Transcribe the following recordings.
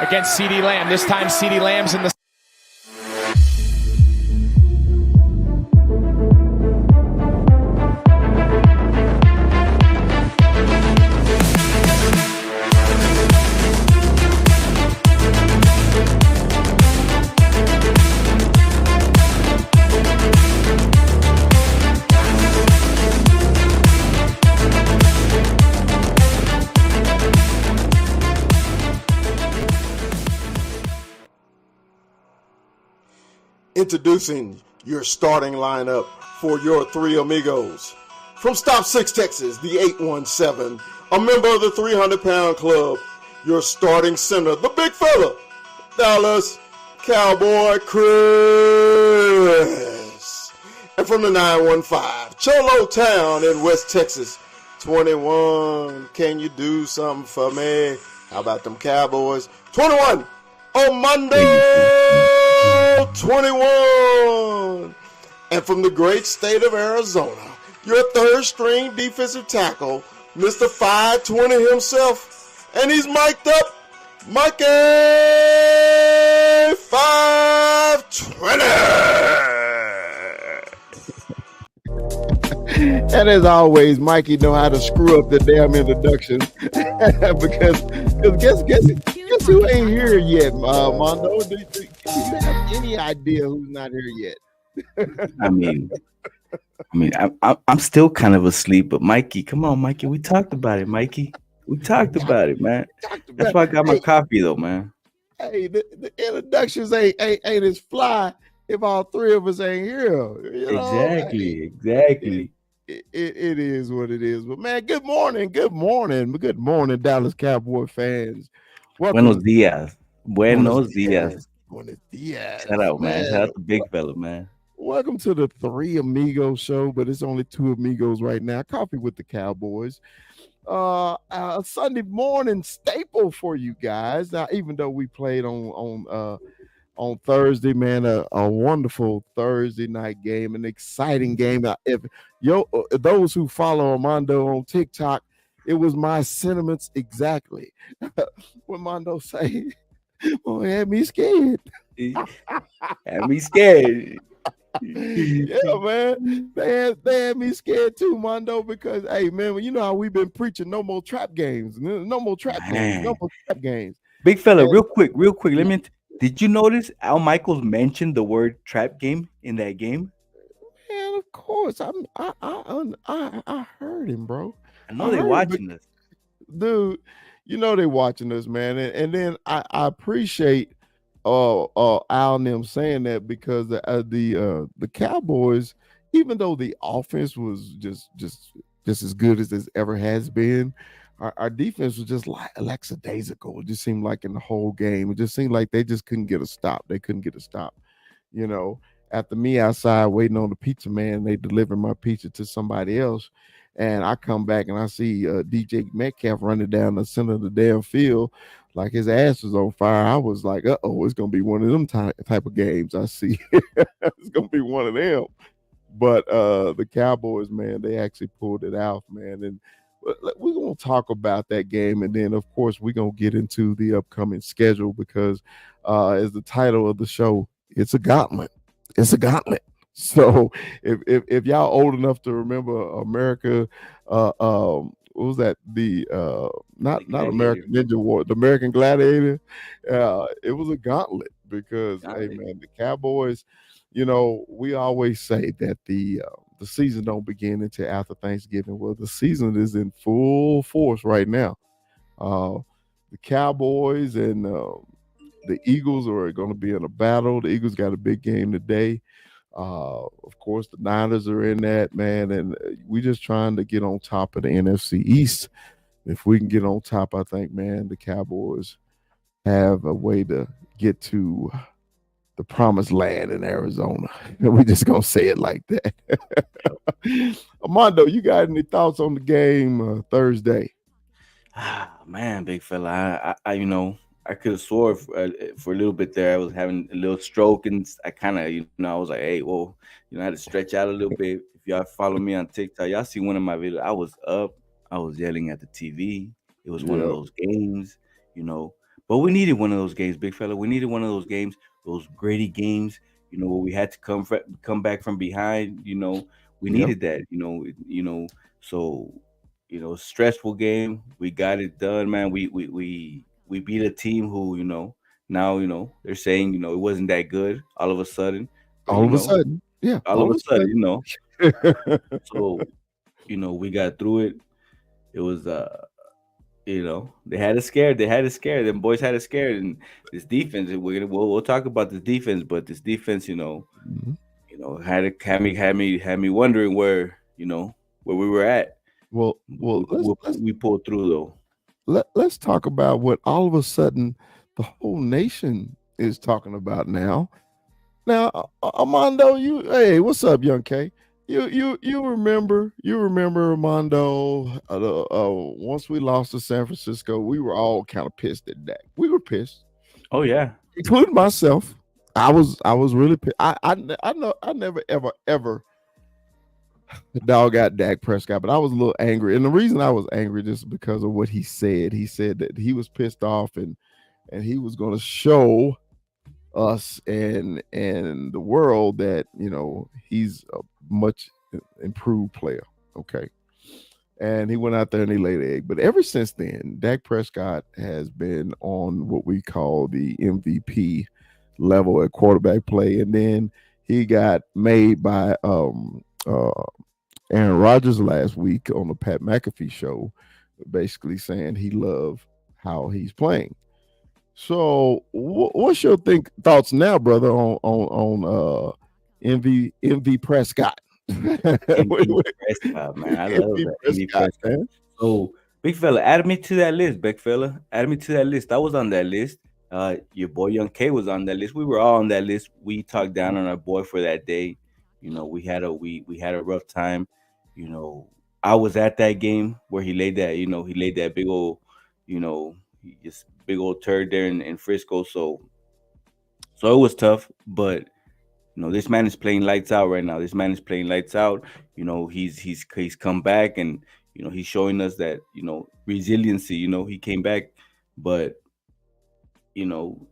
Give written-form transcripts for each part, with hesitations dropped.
against CeeDee Lamb. This time CeeDee Lamb's in the Introducing your starting lineup for your three amigos. From Stop 6, Texas, the 817, a member of the 300-pound club, your starting center, the big fella, Dallas Cowboy Chris. And from the 915, Cholo Town in West Texas, 21, can you do something for me? How about them Cowboys? 21, Armando 21. And from the great state of Arizona, your third string defensive tackle, Mr. 520 himself. And he's mic'd up, Mikey 520. And as always, Mikey know how to screw up the damn introduction because guess who ain't here yet, Mondo? Do you have any idea who's not here yet? I mean, I'm still kind of asleep, but Mikey, come on, Mikey, we talked about it, Mikey. We talked about it, man. That's why I got my coffee, though, man. Hey, the introductions ain't as fly if all three of us ain't here. You know? Exactly. It is what it is. But man, good morning, Dallas Cowboy fans. Buenos dias. Shout out, man. Shout out to Big Fella, man. Welcome to the Three Amigos show, but it's only two amigos right now. Coffee with the Cowboys. A Sunday morning staple for you guys. Now, even though we played on Thursday, man, a wonderful Thursday night game, an exciting game. Those who follow Armando on TikTok, it was my sentiments exactly. When Mondo say, "Oh, had me scared." Had me scared. Yeah, man. They had me scared too, Mondo, because hey, man, you know how we've been preaching no more trap games. No more trap games. Big fella, real quick. Did you notice Al Michaels mentioned the word trap game in that game? Man, of course. I heard him, bro. I know they're watching us. Dude, you know they're watching us, man. And then I appreciate Al and them saying that because the Cowboys, even though the offense was just as good as it ever has been, our defense was just like lackadaisical. It just seemed like in the whole game, it just seemed like they just couldn't get a stop. You know, after me outside waiting on the pizza man, they delivered my pizza to somebody else. And I come back and I see DJ Metcalf running down the center of the damn field like his ass was on fire. I was like, uh-oh, it's going to be one of them type of games I see. It's going to be one of them. But the Cowboys, man, they actually pulled it out, man. And we're going to talk about that game. And then, of course, we're going to get into the upcoming schedule because as the title of the show, it's a gauntlet. It's a gauntlet. So if y'all old enough to remember America, what was that? The not American Ninja War, the American Gladiator. It was a gauntlet because hey man, the Cowboys, you know, we always say that the season don't begin until after Thanksgiving. Well, the season is in full force right now. The Cowboys and the Eagles are going to be in a battle. The Eagles got a big game today. Of course, the Niners are in that, man, and we just trying to get on top of the NFC East. If we can get on top, I think, man, the Cowboys have a way to get to the promised land in Arizona. We just gonna say it like that. Armando, you got any thoughts on the game Thursday? Man, big fella, I you know, I could have swore for a little bit there. I was having a little stroke, and I kind of, I was like, hey, well, I had to stretch out a little bit. If y'all follow me on TikTok, y'all see one of my videos. I was up. I was yelling at the TV. It was one of those games, But we needed one of those games, big fella. We needed one of those games, those gritty games, where we had to come back from behind. We Yep. needed that. So stressful game. We got it done, man. We beat a team who now they're saying it wasn't that good all of a sudden, but All of a sudden. Yeah. all All of of a a sudden, sudden. so we got through it. It was they had us scared. They had us scared. Them boys had us scared. And this defense, we'll talk about this defense, but this defense, Mhm. had me wondering where we were at. Well, We pulled through though. let's talk about what all of a sudden the whole nation is talking about now. Now, Armando, hey, what's up, young K? You remember Armando? Once we lost to San Francisco, we were all kind of pissed at Dak. We were pissed, Oh yeah. including myself. I was really pissed. I know I never ever dog out Dak Prescott, but I was a little angry, and the reason I was angry just because of what he said. He said that he was pissed off and he was going to show us and the world that he's a much improved player. Okay. And he went out there and he laid an egg. But ever since then, Dak Prescott has been on what we call the MVP level at quarterback play. And then he got made by Aaron Rodgers last week on the Pat McAfee show, basically saying he loved how he's playing. So, what's your thoughts now, brother, on MV Prescott? MV Prescott, man. I love MV that. MV Prescott, Prescott. man. So, big fella, add me to that list, big fella. Add me to that list. I was on that list. Your boy Young K was on that list. We were all on that list. We talked down on our boy for that day. We had a rough time. You know, I was at that game where he laid that big old, just big old turd there in Frisco. So it was tough, but this man is playing lights out right now. This man is playing lights out. He's come back, and he's showing us that resiliency. He came back, but you know,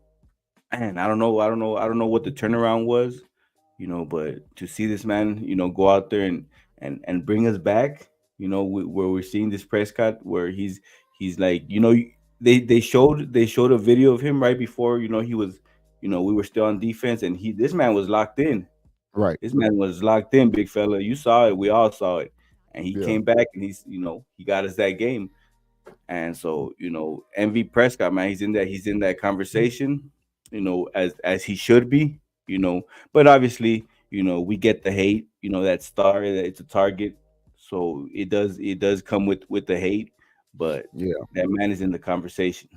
man, I don't know what the turnaround was. But to see this man, go out there and bring us back, where we're seeing this Prescott, where he's like, they showed a video of him right before, he was, we were still on defense, and this man was locked in. Right. This man was locked in, big fella. You saw it. We all saw it. And he Yeah. came back, and he got us that game. And so, MV Prescott, man, he's in that conversation, as he should be, you know. But obviously, we get the hate, that star, that it's a target. So it does come with the hate, but Yeah. that man is in the conversation.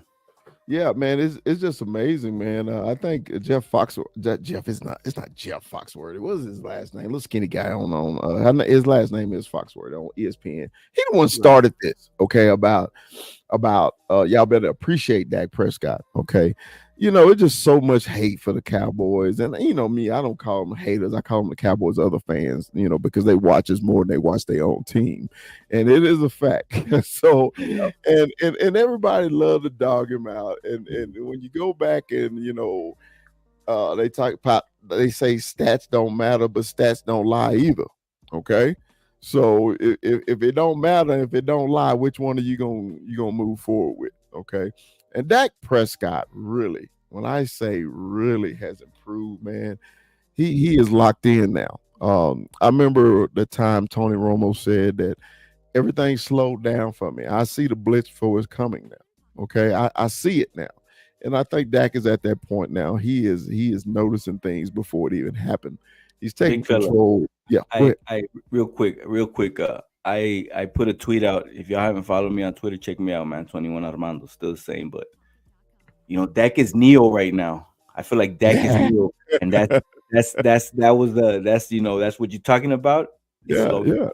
Yeah, man, it's just amazing, man. I think Jeff Fox, Jeff is not. It's not Jeff Foxworthy. What was his last name? Little skinny guy on. His last name is Foxworthy on ESPN. He the one Right. started this. Okay, about y'all better appreciate Dak Prescott. Okay, it's just so much hate for the Cowboys, and me, I don't call them haters. I call them the Cowboys other fans. Because they watch us more than they watch their own team, and it is a fact. So, Yeah. and everybody love to dog him out, and when you go back and they say stats don't matter, but stats don't lie either. Okay. So if it don't matter, if it don't lie, which one are you gonna move forward with? Okay. And Dak Prescott really, when I say really, has improved, man. He is locked in now. I remember the time Tony Romo said that everything slowed down for me. I see the blitz for it's coming now. Okay. I see it now. And I think Dak is at that point now. He is noticing things before it even happened. He's taking Big fella. control. Yeah. Go I ahead. I real quick. I put a tweet out. If y'all haven't followed me on Twitter, check me out, man. 21 Armando, still the same, but Dak is Neo right now. I feel like Dak is Neo, and that's what you're talking about. It's Yeah, slow. yeah,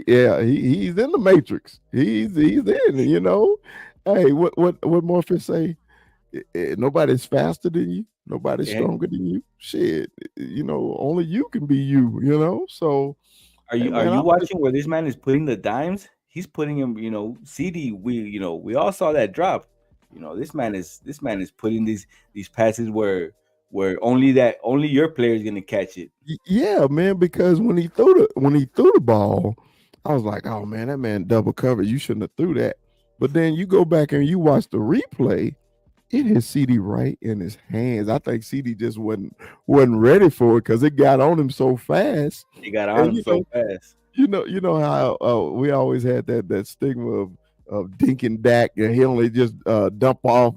yeah. He's in the matrix. He's in. Hey, what Morpheus say? Nobody's faster than you. Nobody's Yeah. stronger than you. Shit, only you can be you. So, Are hey you are man, you watching where this man is putting the dimes? He's putting him. CD. We all saw that drop. This man is putting these passes where only your player is gonna catch it. Yeah, man, because when he threw the ball, I was like, oh man, that man double covered. You shouldn't have threw that. But then you go back and you watch the replay, it hit CD right in his hands. I think CD just wasn't ready for it because it got on him so fast. He got on And him so fast. you know how we always had that stigma of Dink and Dak, and he only just dump off.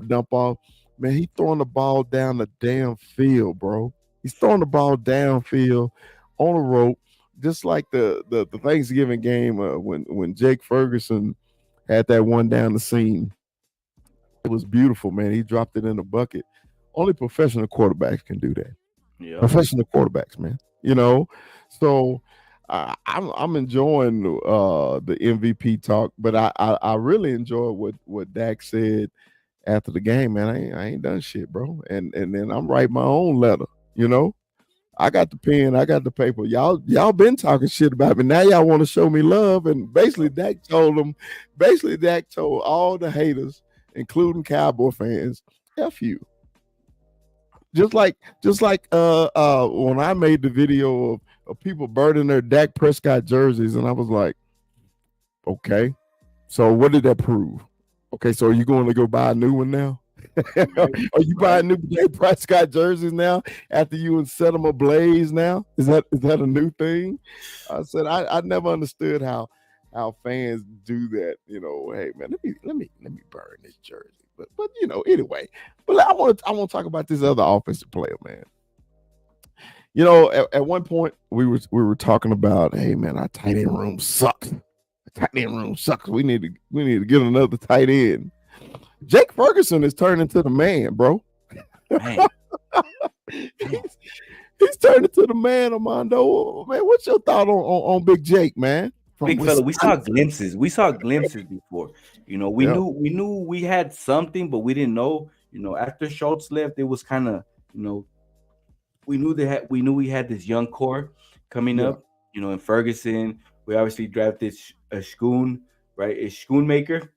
Man, he throwing the ball down the damn field, bro. He's throwing the ball downfield on a rope, just like the Thanksgiving game when Jake Ferguson had that one down the seam. It was beautiful, man. He dropped it in the bucket. Only professional quarterbacks can do that. Yeah. Professional quarterbacks, man. So I'm enjoying the MVP talk, but I really enjoyed what Dak said after the game, man. I ain't done shit, bro. And then I'm writing my own letter. I got the pen, I got the paper. Y'all been talking shit about me. Now y'all want to show me love, and basically Dak told all the haters, including Cowboy fans, F you. Just like when I made the video of people burning their Dak Prescott jerseys, and I was like, okay, so what did that prove? Okay, so are you going to go buy a new one now? Are you buying new Dak Prescott jerseys now after you and set them ablaze now? Is that a new thing? I said I never understood how fans do that. Hey man, let me burn this jersey. But anyway. But I want to talk about this other offensive player, man. At one point we were talking about, hey man, our tight end room sucks. The tight end room sucks. We need to get another tight end. Jake Ferguson is turning to the man, bro. Man. he's turning to the man, Armando. Man, what's your thought on Big Jake, man? Big fella, we saw glimpses. We saw glimpses before. We knew we had something, but we didn't know. After Schultz left, it was kind of, we knew we had this young core coming up. In Ferguson, we obviously drafted a Schoon, right? A Schoonmaker.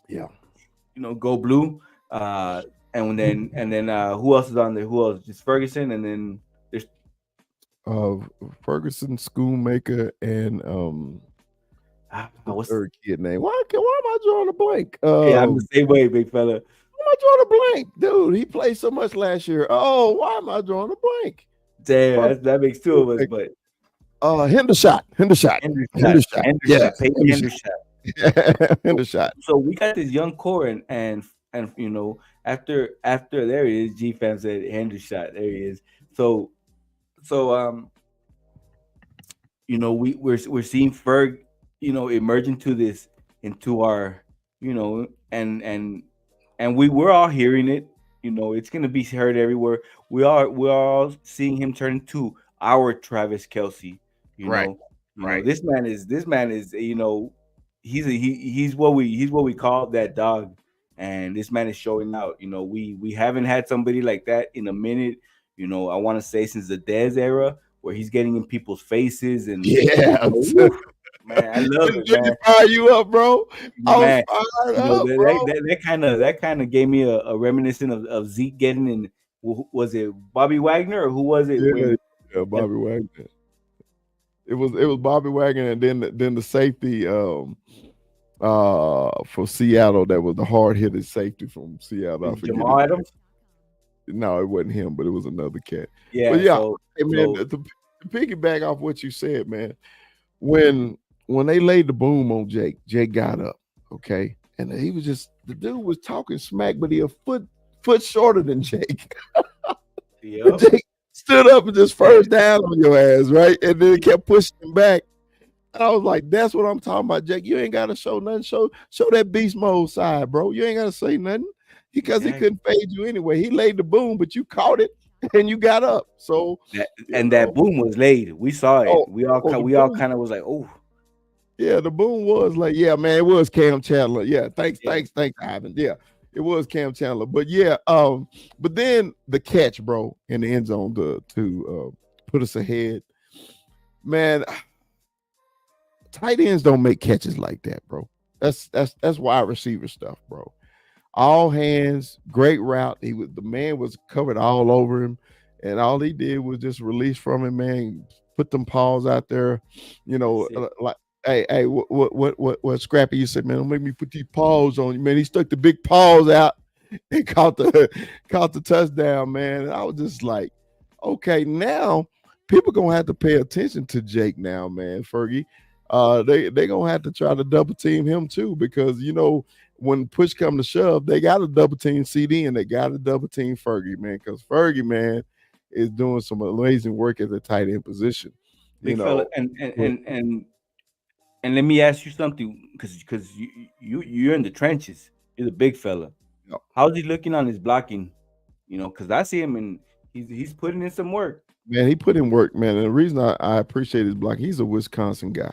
Yeah. Go blue. And then who else is on there? Who else? Just Ferguson, and then there's Ferguson, Schoonmaker, and what's the third kid name? Why am I drawing a blank? Yeah, I'm the same way, big fella. Why am I drawing a blank? Dude, he played so much last year. Oh, why am I drawing a blank? Damn, that makes two of us, but Hendershot. Yeah, Hendershot. So we got this young core, and after there he is, G fam said Hendershot. There he is. So we're seeing Ferg, emerge into our, and we're all hearing it. It's gonna be heard everywhere. We're all seeing him turn into our Travis Kelce. Right. This man is he's what we call that dog, and this man is showing out. We haven't had somebody like that in a minute. I want to say since the Dez era, where he's getting in people's faces and man, I love it, man. Fire you up, bro. Man, that kind of gave me a reminiscent of Zeke getting in. Was it Bobby Wagner or who was it? Yeah, Bobby Wagner. It was Bobby Wagner, and then the safety for Seattle, that was the hard-hitted safety from Seattle. I forget Jamal Adams? No, it wasn't him, but it was another cat. Yeah, but yeah, to piggyback off what you said, man, when they laid the boom on Jake got up, okay, and he was the dude was talking smack, but he a foot shorter than Jake. Yep. Jake stood up and just first down on your ass, right? And then he kept pushing him back. And I was like, that's what I'm talking about, Jake. You ain't got to show nothing. Show that beast mode side, bro. You ain't got to say nothing because he couldn't fade you anyway. He laid the boom, but you caught it and you got up. So that boom was laid. We saw it. We all kind of was like, oh. Yeah, the boom was like, yeah, man, it was Cam Chandler. Yeah, thanks, Ivan. Yeah, it was Cam Chandler. But yeah, but then the catch, bro, in the end zone to put us ahead. Man, tight ends don't make catches like that, bro. That's wide receiver stuff, bro. all hands, great route. The man was covered all over him, and all he did was just release from him, man. Put them paws out there, That's it. like. Hey, what Scrappy? You said, man, don't make me put these paws on you, man. He stuck the big paws out and caught the touchdown, man. And I was just like, okay, now people gonna have to pay attention to Jake now, man. Fergie, they gonna have to try to double team him too, because when push come to shove, they got to double team CD and they got to double team Fergie, man, because Fergie, man, is doing some amazing work at the tight end position. You Big fella, know, but and let me ask you something, because you're in the trenches. You're the big fella. How's he looking on his blocking? Because I see him and he's putting in some work. man, he put in work, man. And the reason I appreciate his block, he's a Wisconsin guy.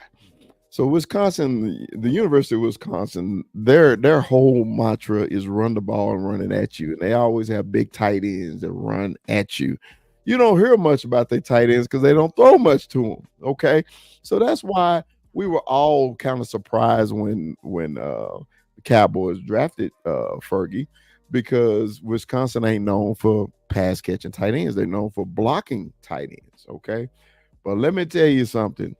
So Wisconsin, the University of Wisconsin, their whole mantra is run the ball and run it at you. And they always have big tight ends that run at you. You don't hear much about their tight ends because they don't throw much to them. Okay. So that's why we were all kind of surprised when the Cowboys drafted Fergie, because Wisconsin ain't known for pass catching tight ends. They're known for blocking tight ends. Okay. But let me tell you something,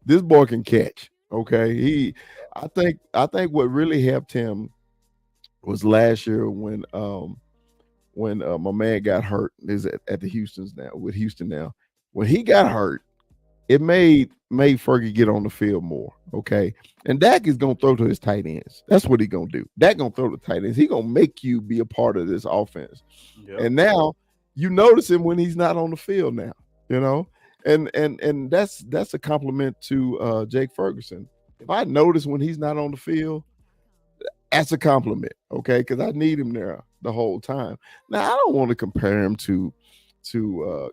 this boy can catch. Okay, I think what really helped him was last year when my man got hurt. Is at the Houston's now with Houston now. When he got hurt, it made Fergie get on the field more. Okay, and Dak is gonna throw to his tight ends. That's what he gonna do. Dak gonna throw to tight ends. He gonna make you be a part of this offense. Yep. And now you notice him when he's not on the field now. You know, and that's a compliment to Jake Ferguson. If I notice when he's not on the field, that's a compliment, okay? Because I need him there the whole time. Now I don't want to compare him to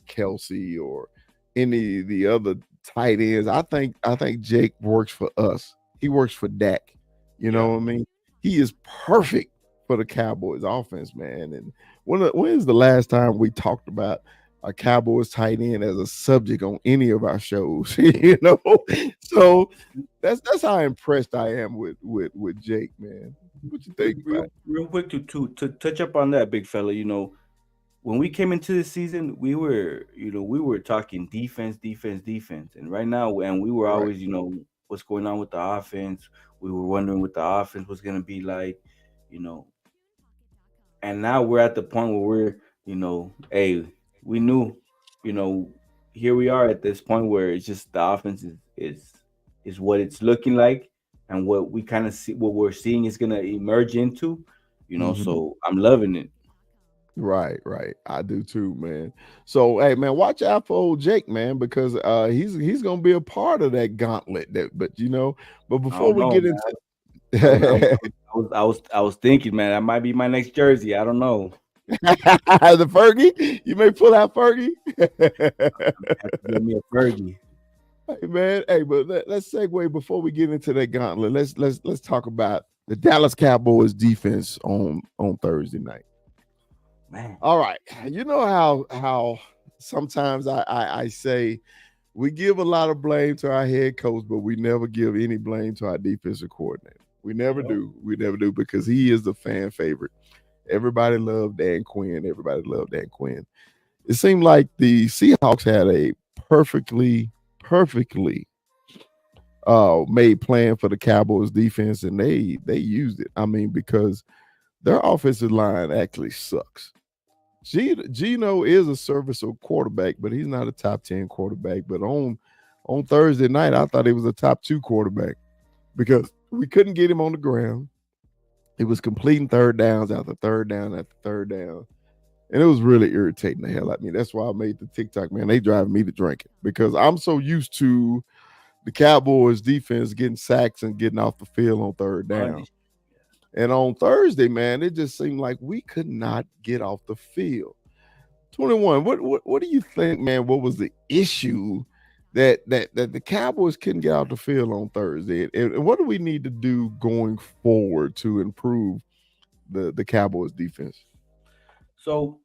Kelsey or any of the other tight ends. I think Jake works for us. He works for Dak. You know what I mean? He is perfect for the Cowboys offense, man. And when is the last time we talked about a Cowboys tight end as a subject on any of our shows? So that's how impressed I am with Jake, man. What you think about Real quick to touch up on that, big fella. When we came into the season, we were talking defense, defense, defense, and right now, and we were it? Right. always, what's going on with the offense. We were wondering what the offense was gonna be like, you know, and now we're at the point where hey, we knew, you know, here we are at this point where it's just the offense is what it's looking like, and what we kind of see, what we're seeing is gonna emerge into, Mhm. So I'm loving it. Right. I do too, man. So hey man, watch out for old Jake, man, because he's gonna be a part of that gauntlet. But I before don't we know, get man. into I was thinking, man, that might be my next jersey. I don't know. the Fergie, you may pull out Fergie. Have to give me a Fergie. Hey man, hey, but let's segue before we get into that gauntlet. Let's talk about the Dallas Cowboys defense on Thursday night. Man. All right, you know how sometimes I say we give a lot of blame to our head coach, but we never give any blame to our defensive coordinator. We never Yep. do. We never do, because he is the fan favorite. Everybody loved Dan Quinn. Everybody loved Dan Quinn. It seemed like the Seahawks had a perfectly made plan for the Cowboys defense, and they used it. I mean, because their offensive line actually sucks. Gino is a serviceable quarterback, but he's not a top 10 quarterback. But on Thursday night, I thought he was a top 2 quarterback, because we couldn't get him on the ground. He was completing third downs after third down after third down. And it was really irritating the hell out of me. That's why I made the TikTok, man. They drive me to drink it, because I'm so used to the Cowboys defense getting sacks and getting off the field on third down. And on Thursday, man, it just seemed like we could not get off the field. 21. What do you think, man? What was the issue that the Cowboys couldn't get off the field on Thursday? And what do we need to do going forward to improve the Cowboys defense? So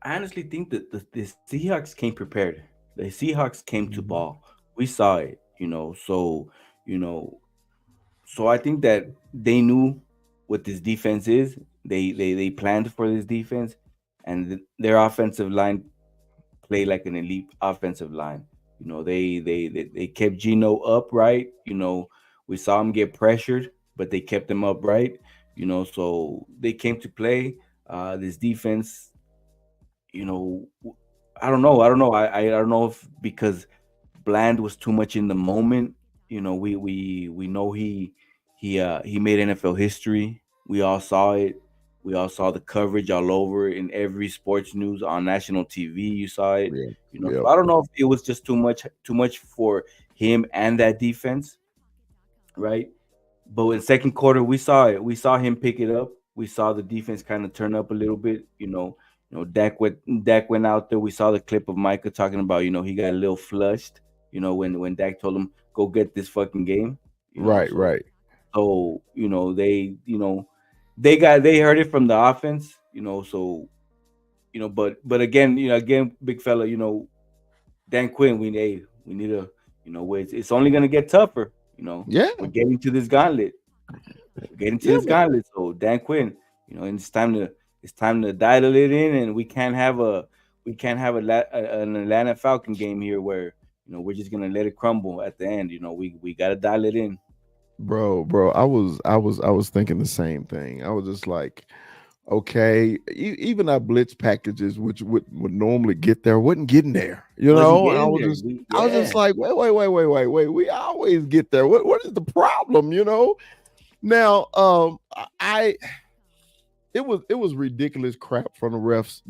I honestly think that the Seahawks came prepared. The Seahawks came to Mhm. ball. We saw it, you know. So I think that they knew. what this defense is. They planned for this defense, and their offensive line play like an elite offensive line. They kept Gino upright. We saw him get pressured, but they kept him upright. So they came to play. This defense, you know, I don't know. I don't know if because Bland was too much in the moment. We know he made NFL history. We all saw it. We all saw the coverage all over in every sports news on national TV. You saw it. Yeah, So yeah. I don't know if it was just too much for him and that defense, right? But in second quarter, we saw it. We saw him pick it up. We saw the defense kind of turn up a little bit. Dak went out there. We saw the clip of Micah talking about, he got a little flushed. When Dak told him go get this fucking game. Right, So right. they heard it from the offense. So but again, big fella. Dan Quinn, we need a, it's only gonna get tougher. Yeah, We're getting to this gauntlet. We're getting to yeah, this gauntlet. So Dan Quinn, and it's time to dial it in, and an Atlanta Falcon game here where we're just gonna let it crumble at the end. We gotta dial it in. bro. I was thinking the same thing. I was just like, okay, even our blitz packages, which would normally get there, wasn't getting there. Wasn't And getting there. I was just like, wait. We always get there. What is the problem? Now, I it was ridiculous crap from the refs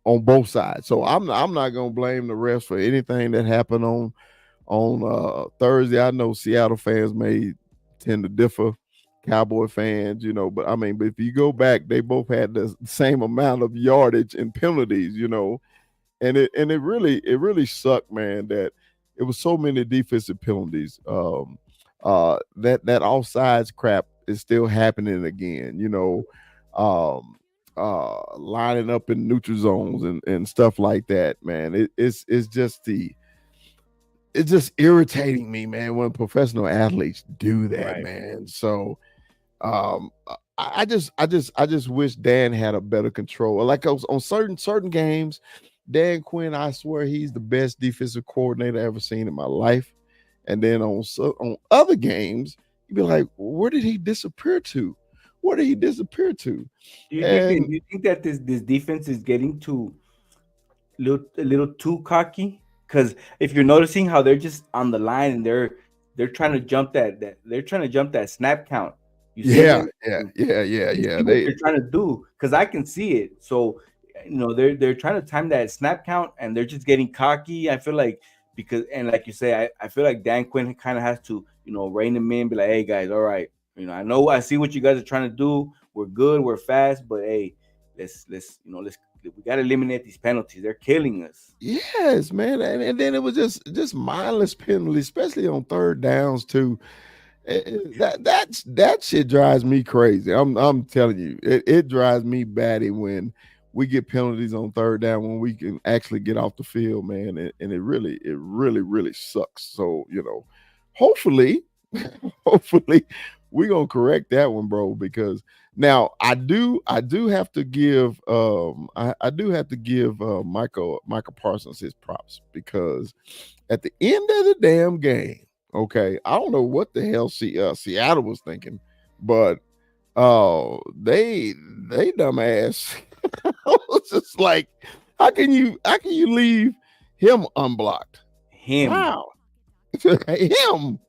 on both sides. So I'm not gonna blame the refs for anything that happened on Thursday. I know Seattle fans may tend to differ, Cowboy fans, but I mean, but if you go back, they both had the same amount of yardage and penalties, and it really sucked, man, that it was so many defensive penalties. That offsides crap is still happening again, lining up in neutral zones and stuff like that, man. It's just irritating me, man, when professional athletes do that, Right. man. So I just wish Dan had a better control. Like on certain games, Dan Quinn, I swear he's the best defensive coordinator I ever seen in my life. And then on other games, you'd be like, where did he disappear to? Where did he disappear to? Do you think that And do you think that this defense is getting a little too cocky? Because if you're noticing how they're just on the line and they're trying to jump that snap count. You see yeah, them? You yeah. see what they're trying to do? Because I can see it. So they're trying to time that snap count and they're just getting cocky. I feel like because and like you say, I feel like Dan Quinn kind of has to rein them in, be like, hey guys, all right, I see what you guys are trying to do. We're good, we're fast, but hey, let's we got to eliminate these penalties. They're killing us. Yes, man. And then it was just mindless penalties, especially on third downs too. That shit drives me crazy. I'm telling you, it drives me batty when we get penalties on third down when we can actually get off the field, man. And it really sucks. So hopefully, hopefully we're gonna correct that one, bro. Because now I do have to give I do have to give Michael Parsons his props because at the end of the damn game. Okay, I don't know what the hell Seattle was thinking, but they dumbass. I was just like, how can you leave him unblocked? Him. How? him,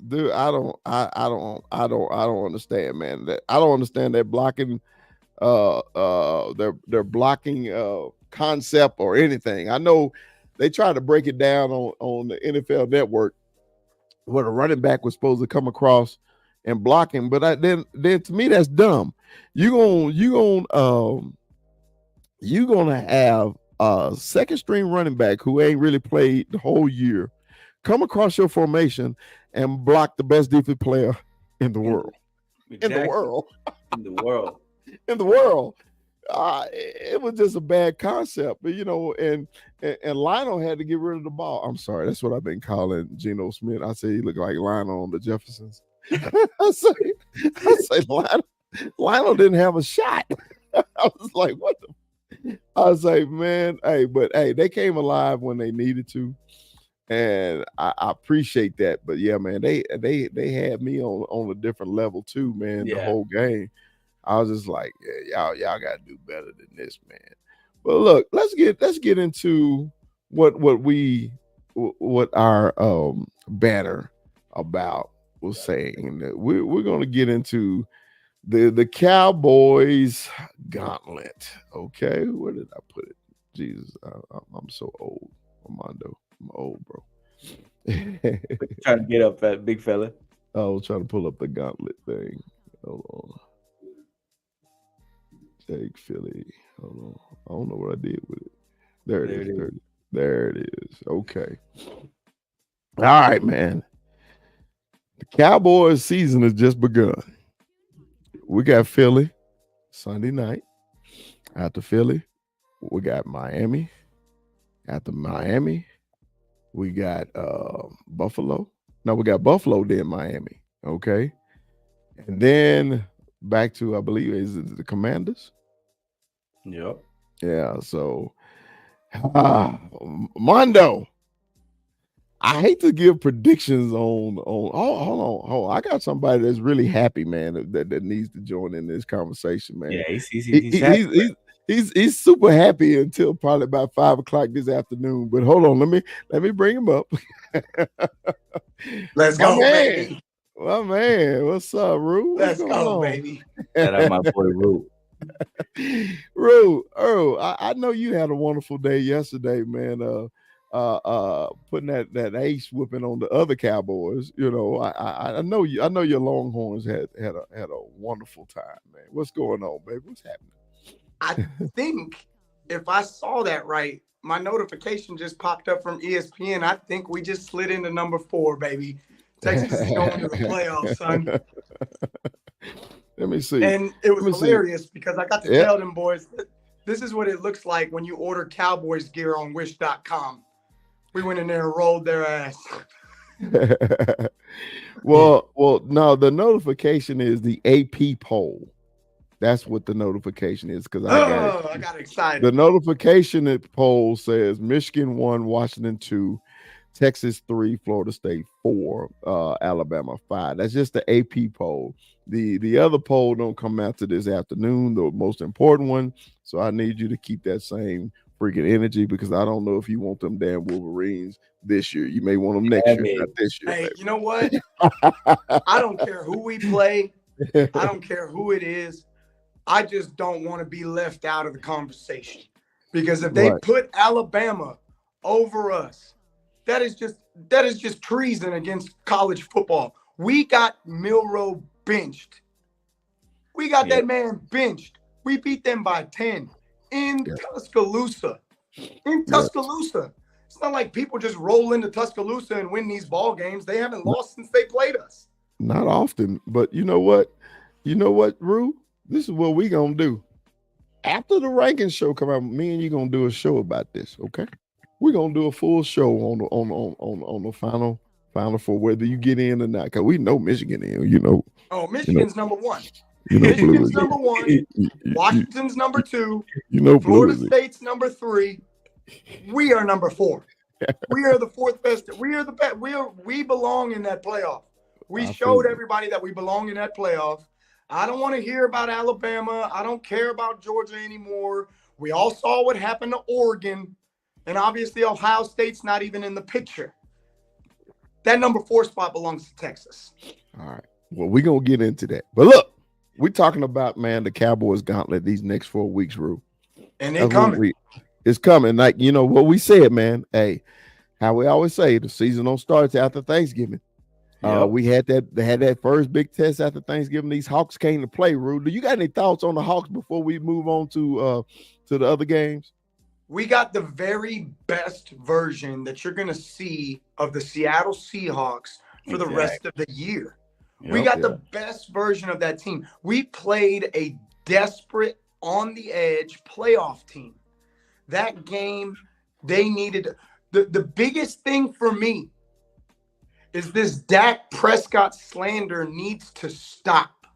dude. I don't understand, man. That I don't understand that blocking their blocking concept or anything. I know they tried to break it down on the NFL Network where the running back was supposed to come across and block him, but then to me that's dumb. You gonna have a second string running back who ain't really played the whole year come across your formation and block the best defensive player in the world. Exactly. In the world. In the world. In the world. It was just a bad concept, but and Lionel had to get rid of the ball. I'm sorry, that's what I've been calling Geno Smith. I say he looked like Lionel on the Jeffersons. I say, Lionel didn't have a shot. I was like, what the? I was like, man, but they came alive when they needed to, and I appreciate that. But yeah, man, they had me on a different level too, man. The Yeah. whole game, I was just like, yeah, y'all got to do better than this, man. But look, let's get into what our banner about was saying. That we're going to get into the Cowboys Gauntlet. Okay, where did I put it? Jesus, I'm so old, Armando. I'm old, bro. Trying to get up, that big fella. I was trying to pull up the Gauntlet thing. Hold on. Take Philly. Hold on. I don't know what I did with it. There it is. There it is. Okay. All right, man. The Cowboys season has just begun. We got Philly Sunday night. After Philly, we got Miami. After Miami, we got Buffalo. No, we got Buffalo, then Miami. Okay. And then back to, I believe, is it the Commanders? Yep. Yeah. So, Mondo, I hate to give predictions on. Oh, hold on. I got somebody that's really happy, man. That needs to join in this conversation, man. Yeah, he's super happy until probably about 5 o'clock this afternoon. But hold on, let me bring him up. Let's go, baby. Well, man, what's up, Rue? Let's go, baby. Shout out my boy Rue. Rue, Earl, I know you had a wonderful day yesterday, man. Putting that ace whipping on the other Cowboys. You know, I know you. I know your Longhorns had a wonderful time, man. What's going on, baby? What's happening? I think if I saw that right, my notification just popped up from ESPN. I think we just slid into number 4, baby. Texas is going to the playoffs, son. Let me see. And it was hilarious because I got to tell them boys, this is what it looks like when you order Cowboys gear on Wish.com. We went in there and rolled their ass. Well, no, the notification is the AP poll. That's what the notification is, because I got excited. The notification poll says Michigan 1, Washington 2, Texas 3, Florida State 4, Alabama 5. That's just the AP poll. The other poll don't come out to this afternoon, the most important one. So I need you to keep that same freaking energy, because I don't know if you want them damn Wolverines this year. You may want them next year, not this year. Hey, baby. you know what? I don't care who we play. I don't care who it is. I just don't want to be left out of the conversation, because if they put Alabama over us, that is just treason against college football. We got Milroe benched. We got that man benched. We beat them by 10 in Tuscaloosa. It's not like people just roll into Tuscaloosa and win these ball games. They haven't lost since they played us. Not often, but you know what? Rue? This is what we gonna do. After the ranking show come out, me and you gonna do a show about this, okay? We're gonna do a full show on the final four, whether you get in or not, because we know Michigan in, you know. Oh, Michigan's number 1. Michigan's number 1. Washington's number 2. You know, Florida State's number 3. We are number 4. We are the 4th best. We are the best. We belong in that playoff. We showed everybody that we belong in that playoff. I don't want to hear about Alabama. I don't care about Georgia anymore. We all saw what happened to Oregon. And obviously, Ohio State's not even in the picture. That number 4 spot belongs to Texas. All right. Well, we're going to get into that. But look, we're talking about, man, the Cowboys Gauntlet these next 4 weeks, Rue. And it's coming. It's coming. Like, you know what we said, man. Hey, how we always say, the season don't start till after Thanksgiving. We had that first big test after Thanksgiving. These Hawks came to play, Rue. Do you got any thoughts on the Hawks before we move on to the other games? We got the very best version that you're going to see of the Seattle Seahawks for the rest of the year. We got the best version of that team. We played a desperate, on the edge playoff team. That game, they needed the biggest thing for me is this Dak Prescott slander needs to stop.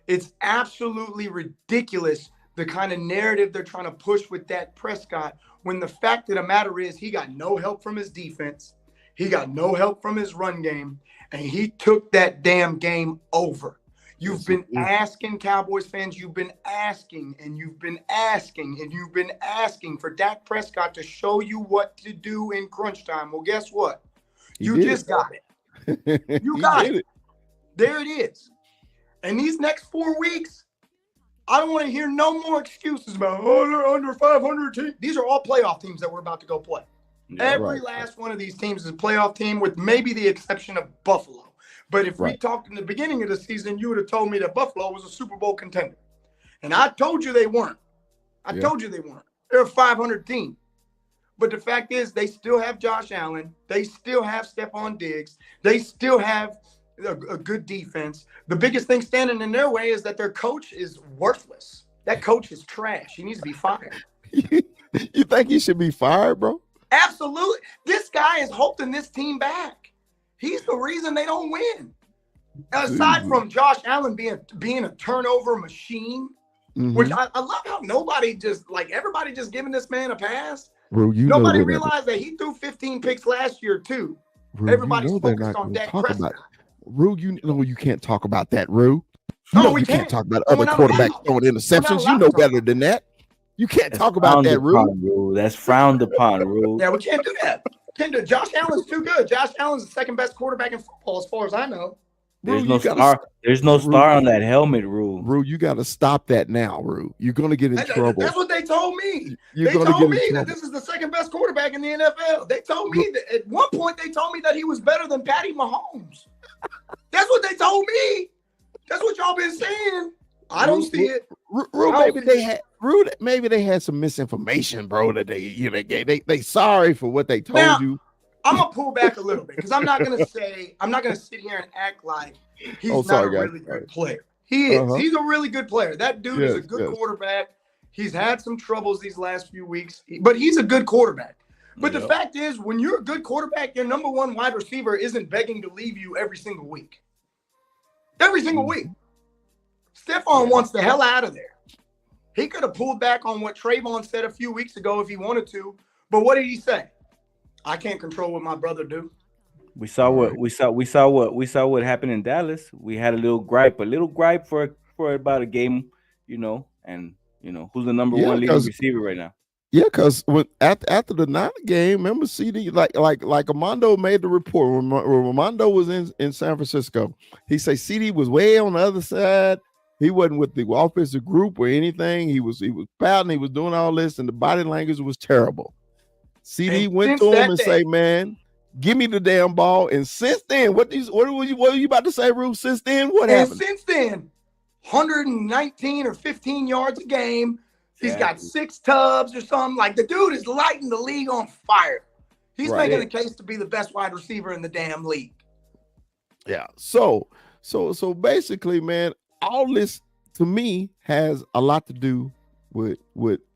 It's absolutely ridiculous, the kind of narrative they're trying to push with Dak Prescott, when the fact of the matter is he got no help from his defense. He got no help from his run game, and he took that damn game over. You've been asking, Cowboys fans, you've been asking, and you've been asking, and you've been asking for Dak Prescott to show you what to do in crunch time. Well, guess what? You just got it. You got it. There it is. And these next 4 weeks, I don't want to hear no more excuses about, they're under 500 teams. These are all playoff teams that we're about to go play. Yeah, every last one of these teams is a playoff team, with maybe the exception of Buffalo. But if we talked in the beginning of the season, you would have told me that Buffalo was a Super Bowl contender. And I told you they weren't. Told you they weren't. They're a 500 team. But the fact is, they still have Josh Allen. They still have Stephon Diggs. They still have a good defense. The biggest thing standing in their way is that their coach is worthless. That coach is trash. He needs to be fired. You think he should be fired, bro? Absolutely. This guy is holding this team back. He's the reason they don't win. Aside from Josh Allen being a turnover machine, which I love how nobody just, everybody just giving this man a pass. Bro, nobody realized that he threw 15 picks last year too. Bro, everybody's focused on Dak Prescott. Rue, you can't talk about that, Rue. You can't talk about other quarterbacks throwing interceptions. You know better than that. You can't talk about that, Rue. That's frowned upon, Rue. Yeah, we can't do that. Josh Allen's too good. Josh Allen's the second best quarterback in football, as far as I know. There's no star. There's no star on that helmet, Rue. Rue, you got to stop that now, Rue. You're going to get in trouble. That's what they told me. They told me that this is the second best quarterback in the NFL. They told me that at one point they told me that he was better than Patty Mahomes. That's what they told me. That's what y'all been saying. I don't see it. Rue, maybe they had some misinformation, bro. That they sorry for what they told you. I'm gonna pull back a little bit because I'm not gonna sit here and act like he's not a really good player. He is. He's a really good player. That dude is a good quarterback. He's had some troubles these last few weeks, but he's a good quarterback. But the fact is, when you're a good quarterback, your number one wide receiver isn't begging to leave you every single week. Every single week. Stephon wants the hell out of there. He could have pulled back on what Trayvon said a few weeks ago if he wanted to. But what did he say? I can't control what my brother do. We saw what happened in Dallas. We had a little gripe for about a game, and who's the number one leading receiver right now? Yeah, because after the Niner game, remember CD like Armando made the report when Armando was in San Francisco. He said CD was way on the other side. He wasn't with the offensive group or anything. He was pouting. He was doing all this, and the body language was terrible. CD went to him and say, "Man, give me the damn ball." And since then, what were you about to say, Rue? Since then, what happened? Since then, 119 or 15 yards a game. He's got 6 tubs or something. Like, the dude is lighting the league on fire. He's making the case to be the best wide receiver in the damn league. Yeah. So basically, man, all this to me has a lot to do with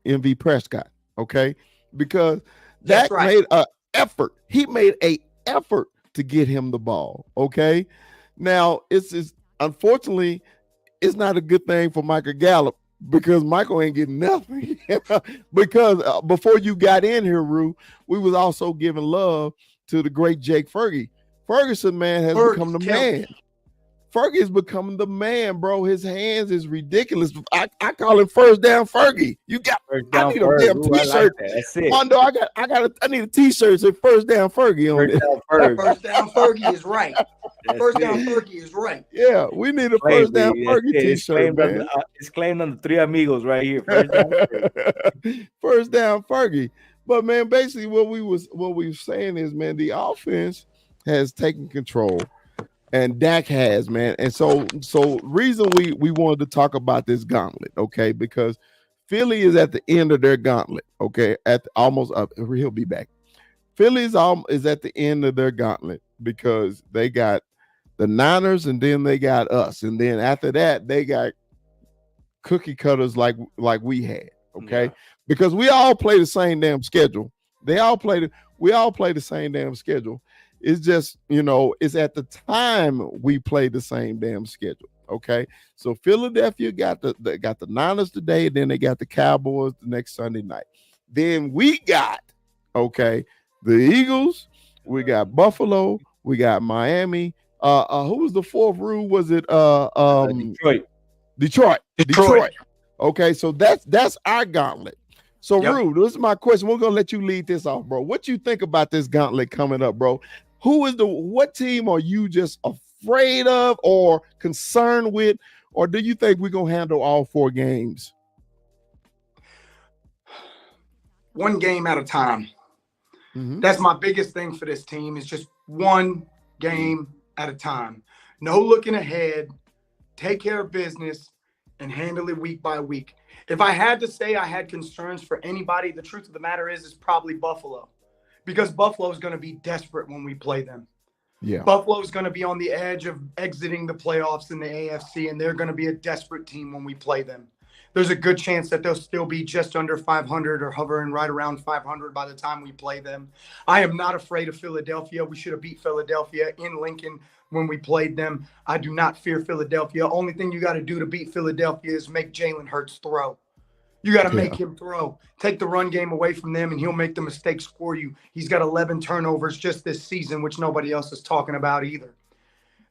MV Prescott. Okay, because Dak made an effort. He made an effort to get him the ball. Okay. Now unfortunately, it's not a good thing for Michael Gallup, because Michael ain't getting nothing. Because before you got in here, Rue, we was also giving love to the great Jake Fergie. Ferguson, man, has become the man. Fergie is becoming the man, bro. His hands is ridiculous. I call him first down Fergie. I need a damn t-shirt. That's it. Mondo, I need a t-shirt that says first down Fergie on it. First down Fergie is right. First down Fergie is right. Yeah, we need a first down Fergie t-shirt, man. It's claimed on the Three Amigos right here. First down Fergie. First down Fergie. But man, basically what we were saying is, man, the offense has taken control. And Dak has, man. And so reason we wanted to talk about this gauntlet, okay? Because Philly is at the end of their gauntlet, okay? He'll be back. Philly is at the end of their gauntlet because they got the Niners and then they got us. And then after that, they got cookie cutters like we had, okay? Yeah. Because we all play the same damn schedule. We all play the same damn schedule. It's just, it's at the time we play the same damn schedule. Okay. So Philadelphia got the Niners today, and then they got the Cowboys the next Sunday night. Then we got, okay, the Eagles, we got Buffalo, we got Miami. Who was the fourth rule? Was it Detroit. Okay, so that's our gauntlet. So Rue, this is my question. We're gonna let you lead this off, bro. What you think about this gauntlet coming up, bro? What team are you just afraid of or concerned with, or do you think we're gonna handle all 4 games? One game at a time. Mm-hmm. That's my biggest thing for this team, is just one game at a time. No looking ahead. Take care of business and handle it week by week. If I had to say I had concerns for anybody, the truth of the matter is probably Buffalo, because Buffalo is going to be desperate when we play them. Yeah. Buffalo is going to be on the edge of exiting the playoffs in the AFC, and they're going to be a desperate team when we play them. There's a good chance that they'll still be just under 500 or hovering right around 500 by the time we play them. I am not afraid of Philadelphia. We should have beat Philadelphia in Lincoln when we played them. I do not fear Philadelphia. Only thing you got to do to beat Philadelphia is make Jalen Hurts throw. You got to make him throw. Take the run game away from them, and he'll make the mistakes for you. He's got 11 turnovers just this season, which nobody else is talking about either.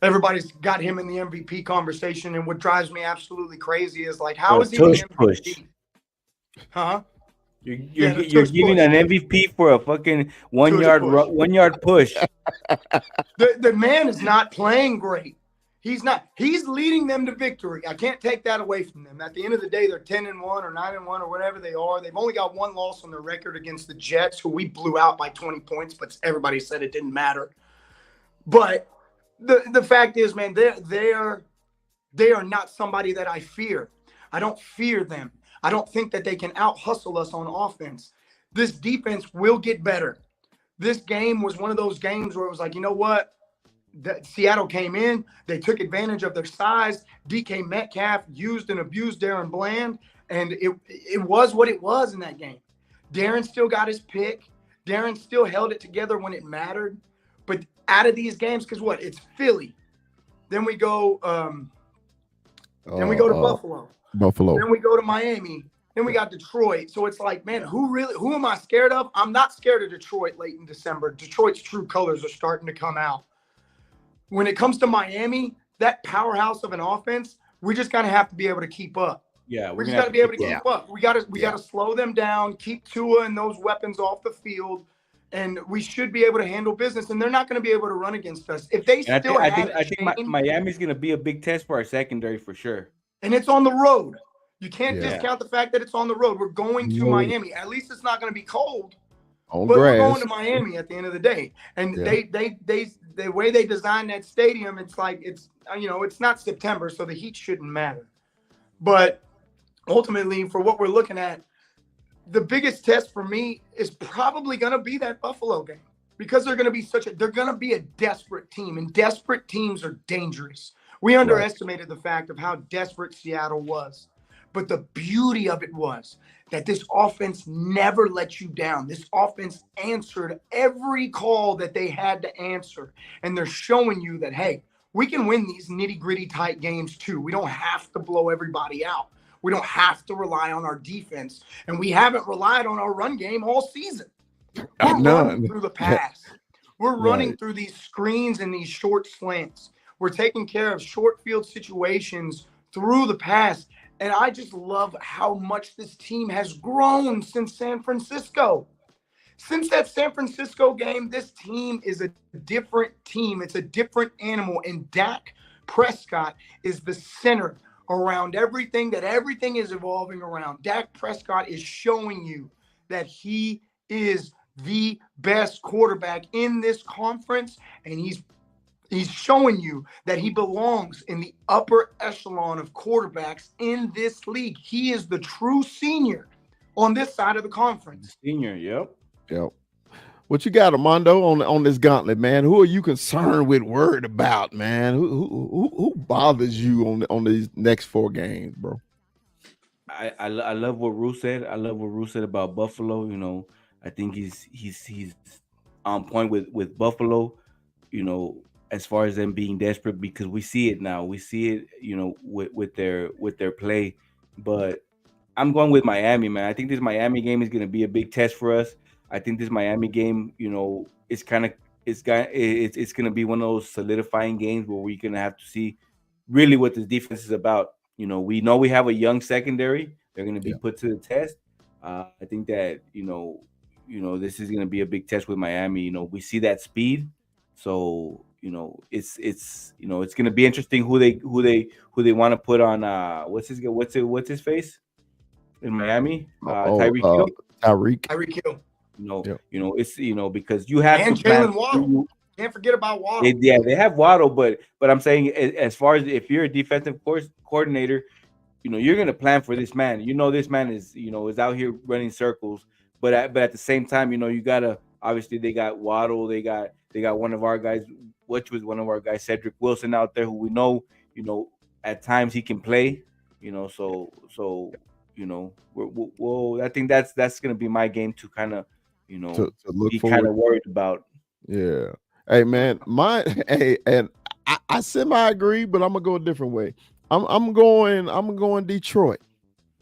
Everybody's got him in the MVP conversation, and what drives me absolutely crazy is, like, how is he the MVP? Push. Huh? You're giving an MVP for a fucking 1 yard push. The man is not playing great. He's not. He's leading them to victory. I can't take that away from them. At the end of the day, they're 10-1 or 9-1 or whatever they are. They've only got 1 loss on their record against the Jets, who we blew out by 20 points, but everybody said it didn't matter. But the fact is, man, they are not somebody that I fear. I don't fear them. I don't think that they can out-hustle us on offense. This defense will get better. This game was one of those games where it was like, you know what? Seattle came in. They took advantage of their size. DK Metcalf used and abused Darren Bland, and it was what it was in that game. Darren still got his pick. Darren still held it together when it mattered. But out of these games, because what? It's Philly. Then we go to Buffalo. Then we go to Miami. Then we got Detroit. So it's like, man, who am I scared of? I'm not scared of Detroit late in December. Detroit's true colors are starting to come out. When it comes to Miami, that powerhouse of an offense, we just gotta have to be able to keep up. Yeah, we just got to be able to keep up. We got to slow them down, keep Tua and those weapons off the field, and we should be able to handle business. And they're not going to be able to run against us if they still. I think Miami's going to be a big test for our secondary for sure. And it's on the road. You can't discount the fact that it's on the road. We're going to Miami. At least it's not going to be cold. But we're going to Miami at the end of the day. And they the way they designed that stadium, it's like it's not September, so the heat shouldn't matter. But ultimately, for what we're looking at, the biggest test for me is probably going to be that Buffalo game, because they're going to be a desperate team, and desperate teams are dangerous. We underestimated the fact of how desperate Seattle was. But the beauty of it was that this offense never let you down. This offense answered every call that they had to answer. And they're showing you that, hey, we can win these nitty-gritty tight games too. We don't have to blow everybody out. We don't have to rely on our defense. And we haven't relied on our run game all season. We're running through the pass. We're running through these screens and these short slants. We're taking care of short field situations through the pass. And I just love how much this team has grown since San Francisco. Since that San Francisco game, this team is a different team. It's a different animal. And Dak Prescott is the center around everything is evolving around. Dak Prescott is showing you that he is the best quarterback in this conference, and he's showing you that he belongs in the upper echelon of quarterbacks in this league. He is the true senior on this side of the conference. Senior, yep. What you got, Armando, on this gauntlet, man? Who are you concerned with, worried about, man? Who bothers you on these next 4 games, bro? I love what Rue said. I love what Rue said about Buffalo. I think he's on point with Buffalo. as far as them being desperate, because we see it now. We see it, with their play. But I'm going with Miami, man. I think this Miami game is going to be a big test for us. I think this Miami game, it's kind of it's going to be one of those solidifying games where we're going to have to see really what this defense is about. We know we have a young secondary. They're going to be put to the test. I think that this is going to be a big test with Miami. We see that speed, so it's going to be interesting who they want to put on. What's his face in Miami? Tyreek Hill. Tyreek Hill. It's because you have and to plan. Jalen Waddle. Can't forget about Waddle. They have Waddle, but I'm saying as far as if you're a defensive coordinator, you're gonna plan for this man. This man is is out here running circles, but at the same time, you gotta obviously they got Waddle, they got one of our guys, which was one of our guys, Cedric Wilson out there, who we know at times he can play. So I think that's gonna be my game to kind of to look be kind of worried about. Yeah. Hey man, and I semi agree, but I'm gonna go a different way. I'm going Detroit.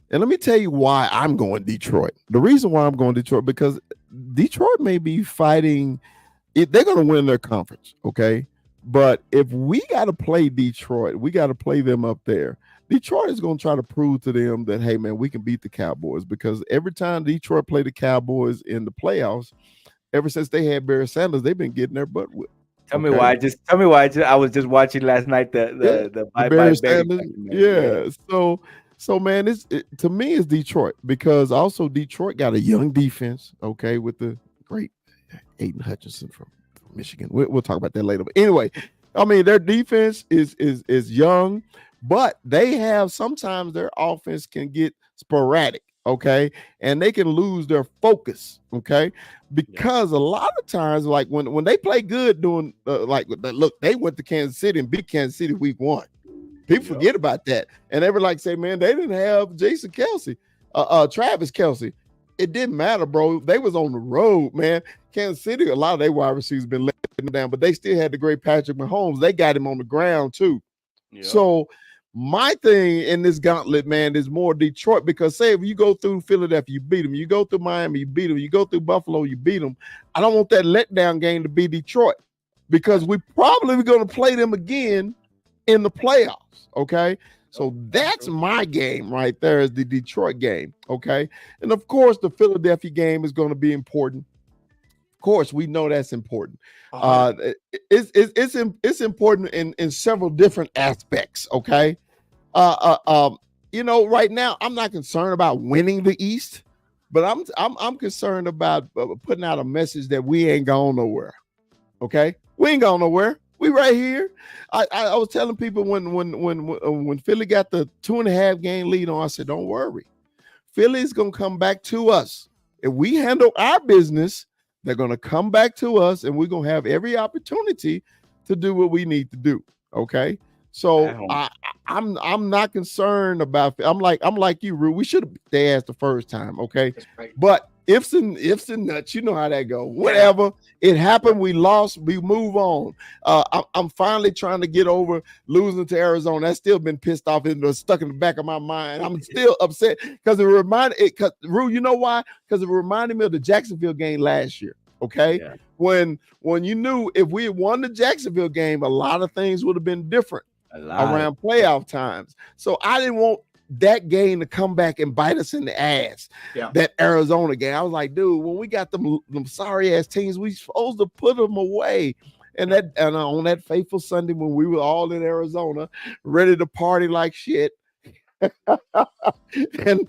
And let me tell you why I'm going Detroit. The reason why I'm going Detroit, because Detroit may be fighting, they're going to win their conference, okay? But if we got to play Detroit, we got to play them up there. Detroit is going to try to prove to them that, hey, man, we can beat the Cowboys, because every time Detroit play the Cowboys in the playoffs, ever since they had Barry Sanders, they've been getting their butt whipped. Tell me why. I was just watching last night the Barry Sanders. Yeah. So man, to me it's Detroit, because also Detroit got a young defense, okay, with the great Aiden Hutchinson from Michigan. We'll talk about that later. But anyway, I mean their defense is young, but they have sometimes their offense can get sporadic, okay, and they can lose their focus, okay, because a lot of times, like when they play good doing look, they went to Kansas City and beat Kansas City week 1. People forget about that, and they were like, say, man, they didn't have Jason Kelsey, Travis Kelsey. It didn't matter, bro. They was on the road, man. Kansas City, a lot of their wide receivers been letting them down, but they still had the great Patrick Mahomes. They got him on the ground too. Yep. So my thing in this gauntlet, man, is more Detroit, because say if you go through Philadelphia, you beat them. You go through Miami, you beat them. You go through Buffalo, you beat them. I don't want that letdown game to be Detroit, because we probably going to play them again in the playoffs, okay? So that's my game right there, is the Detroit game, okay? And of course, the Philadelphia game is going to be important. Of course, we know that's important. It's important in several different aspects, okay? Right now, I'm not concerned about winning the East, but I'm concerned about putting out a message that we ain't going nowhere, okay? We ain't going nowhere. We right here. I was telling people when Philly got the 2.5 game lead on, I said, don't worry. Philly's going to come back to us. If we handle our business, they're going to come back to us, and we're going to have every opportunity to do what we need to do. Okay. So I'm not concerned about, I'm like you, Rue. We should have beat their ass the first time. Okay. Right. But ifs and nuts, you know how that go. Whatever. It happened. We lost. We move on. I'm finally trying to get over losing to Arizona. That's still been pissed off and stuck in the back of my mind. I'm still upset because Rue, you know why? Because it reminded me of the Jacksonville game last year. Okay. Yeah. When you knew if we had won the Jacksonville game, a lot of things would have been different around playoff times. So I didn't want that game to come back and bite us in the ass. Yeah. That Arizona game. I was like, dude, when we got them sorry ass teams, we supposed to put them away. And on that fateful Sunday when we were all in Arizona, ready to party like shit. And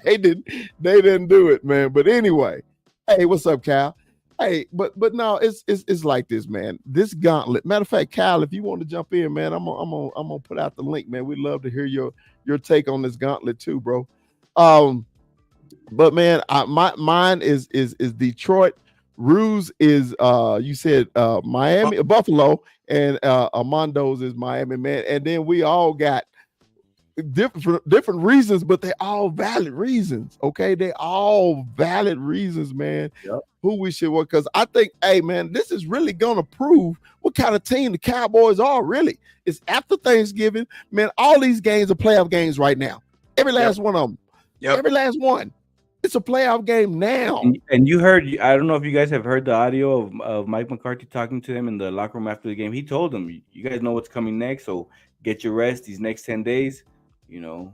they didn't do it, man. But anyway, hey, what's up, Cal? Hey, but no, it's like this, man. This gauntlet. Matter of fact, Kyle, if you want to jump in, man, I'm gonna put out the link, man. We'd love to hear your take on this gauntlet too, bro. But man, mine is Detroit. Rue's is you said Miami, Buffalo, and Armando's is Miami, man. And then we all got different reasons, but they're all valid reasons. Okay, they all valid reasons, man. Yep. Who we should work, because I think, hey man, this is really gonna prove what kind of team the Cowboys are. Really, it's after Thanksgiving, man. All these games are playoff games right now. Every last one of them. Yep. Every last one. It's a playoff game now. And you heard, I don't know if you guys have heard the audio of Mike McCarthy talking to them in the locker room after the game. He told them, you guys know what's coming next, so get your rest these next 10 days. You know,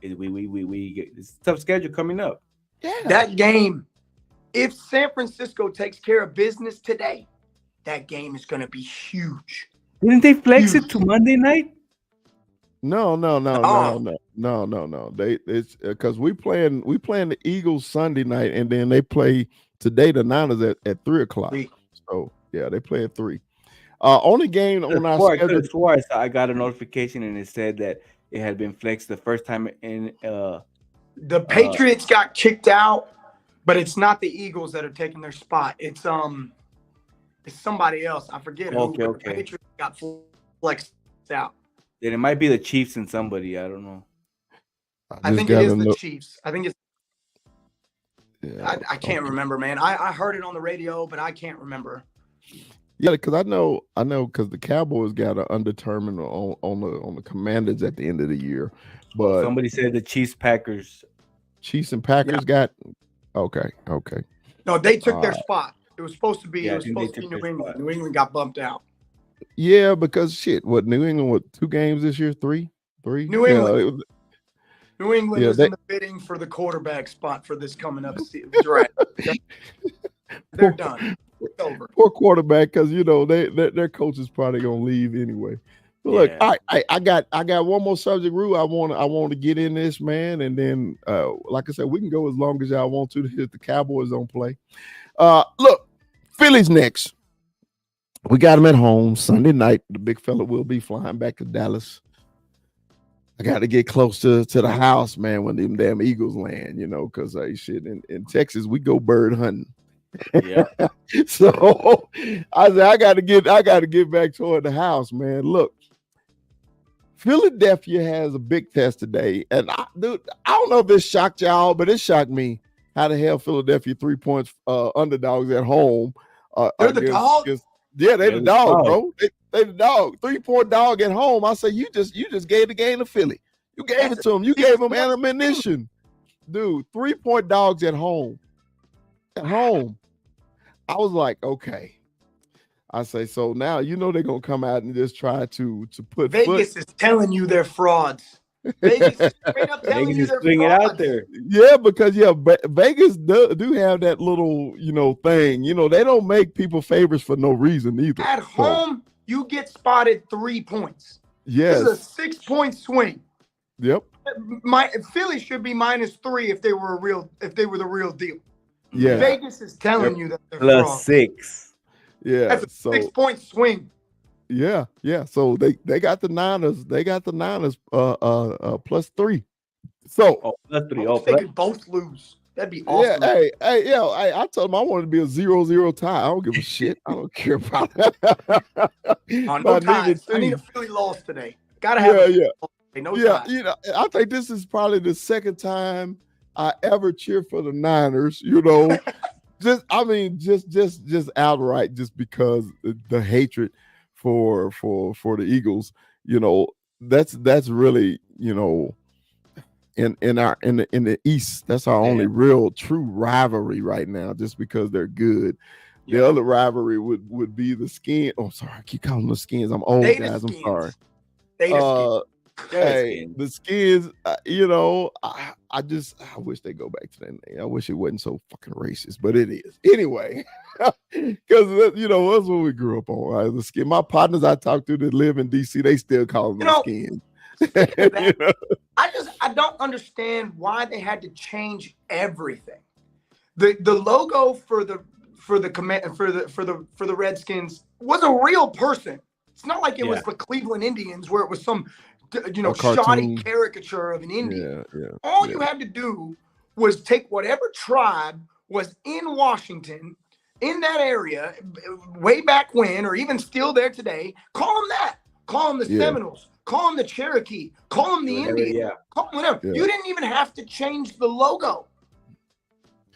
we get this tough schedule coming up. Yeah. That game, if San Francisco takes care of business today, that game is going to be huge. Didn't they flex it to Monday night? No. It's because we playing the Eagles Sunday night, and then they play today the Niners at 3:00. So yeah, they play at 3. Only game on our schedule. I got a notification and it said that it had been flexed the first time in. The Patriots got kicked out, but it's not the Eagles that are taking their spot. It's somebody else. I forget who. Okay. The Patriots got flexed out. Then it might be the Chiefs and somebody. I don't know. I think it is the Chiefs. I think it's. Yeah, I can't remember, man. I heard it on the radio, but I can't remember. Yeah, because I know, because the Cowboys got an undetermined on the Commanders at the end of the year, but somebody said the Chiefs and Packers got okay. No, they took their spot. It was supposed to be. Yeah, it was supposed to be New England. spot. New England got bumped out. Yeah, because New England 2 games this year, 3. New England. New England is they- in the bidding for the quarterback spot for this coming up draft. They're done. It's over. Poor quarterback, because their coach is probably gonna leave anyway. But look, I got one more subject, Rue. I want to get in this, man, and then like I said, we can go as long as y'all want to hit the Cowboys don't play. Look, Philly's next. We got them at home Sunday night. The big fella will be flying back to Dallas. I got to get close to the house, man, when them damn Eagles land, because shit in Texas we go bird hunting. Yeah. So I said I got to get back toward the house, man. Look, Philadelphia has a big test today, and I don't know if this shocked y'all, but it shocked me. How the hell Philadelphia 3 points underdogs at home? They're the dog. Yeah, they the dog, bro. They the dog. 3-point dog at home. I say you just gave the game to Philly. You gave it to them. You gave them ammunition, dude. 3-point dogs at home. At home. I was like, okay. I say, so now they're gonna come out and just try to put Vegas is telling you they're frauds. Vegas is straight up telling you they're bring it frauds. out there. Yeah, because Vegas do have that little thing. They don't make people favorites for no reason either. At home, you get spotted 3 points. Yes. This is a 6-point swing. Yep. Philly should be -3 if they were the real deal. Yeah. Vegas is telling you that they're Plus frauds. 6. Yeah. That's a 6-point swing. Yeah. So they got the Niners. They got the Niners +3. So plus 3. They could both lose. That'd be awesome. hey, I told them I wanted to be a 0-0 tie. I don't give a shit. I don't care about that. No ties. I need a Philly loss today. Gotta have no ties. I think this is probably the second time I ever cheer for the Niners, just outright, just because the hatred for the Eagles, that's really, in the East, that's our only real true rivalry right now, just because they're good. The other rivalry would be the Skins. Oh, sorry, I keep calling them the Skins. I'm old, guys. I'm sorry. The Skins, I wish they go back to that name. I wish it wasn't so fucking racist, but it is. Anyway, because, that's what we grew up on, right? The Skins. My partners I talk to that live in D.C., they still call them the Skins. I don't understand why they had to change everything. The logo for the Redskins was a real person. It's not like it was the Cleveland Indians where it was some shoddy caricature of an Indian. All you had to do was take whatever tribe was in Washington, in that area, way back when, or even still there today, call them that. Call them the Seminoles. call them the Cherokee, call them the Whatever, Indian, yeah. call them whatever. Yeah. You didn't even have to change the logo.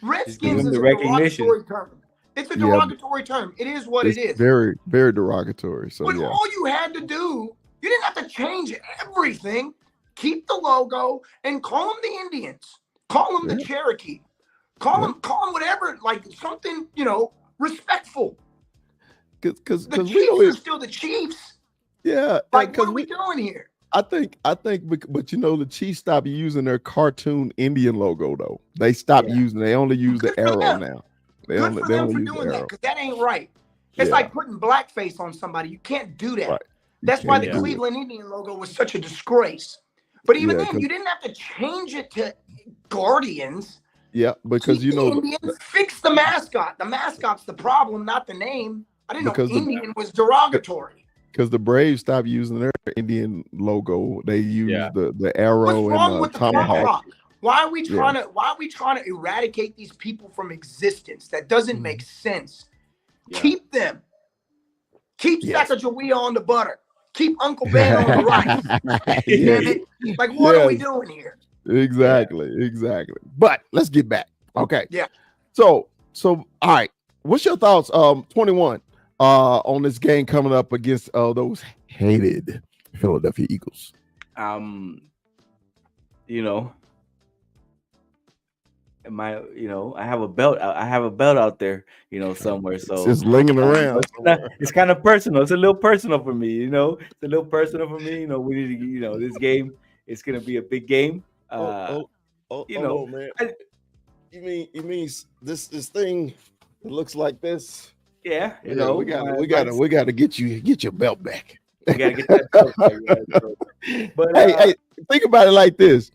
Redskins give is them a the recognition. derogatory term. It's a Yeah, derogatory term. It is what it's it is. very, very derogatory. So But yeah, all you had to do, you didn't have to change everything. Keep the logo and call them the Indians. Call them the Cherokee. Call them whatever, like something, respectful. because The we Chiefs don't. are still the Chiefs. Yeah, Like, what are we doing here? I think, but the Chiefs stopped using their cartoon Indian logo though. They stopped using. They only use the Good for arrow them. now. Good for them for doing that, because that ain't right. It's Yeah. like putting blackface on somebody. You can't do that. Right. That's why the can't do it. Cleveland Indian logo was such a disgrace. But even Yeah, then, 'cause- you didn't have to change it to Guardians. Yeah, because Keep the Indians, fix the mascot. The mascot's the problem, not the name. I didn't know Indian was derogatory. Because the Braves stopped using their Indian logo. They used the arrow What's wrong and with the tomahawk. tomahawk? Why are we trying to eradicate these people from existence? That doesn't make sense. Yeah. Keep them. Keep Sacagawea on the butter. Keep Uncle Ben on the rice. Damn it. Like, what are we doing here? Exactly. But let's get back. Okay. Yeah. So all right. What's your thoughts? 21 on this game coming up against those hated Philadelphia Eagles. I have a belt. I have a belt out there, somewhere. So it's just lingering around. It's kind of personal. It's a little personal for me. It's a little personal for me. We need to, this game. It's gonna be a big game. Man. You mean this thing that looks like this? Yeah. We gotta get your belt back. We gotta get that belt back. But hey, think about it like this.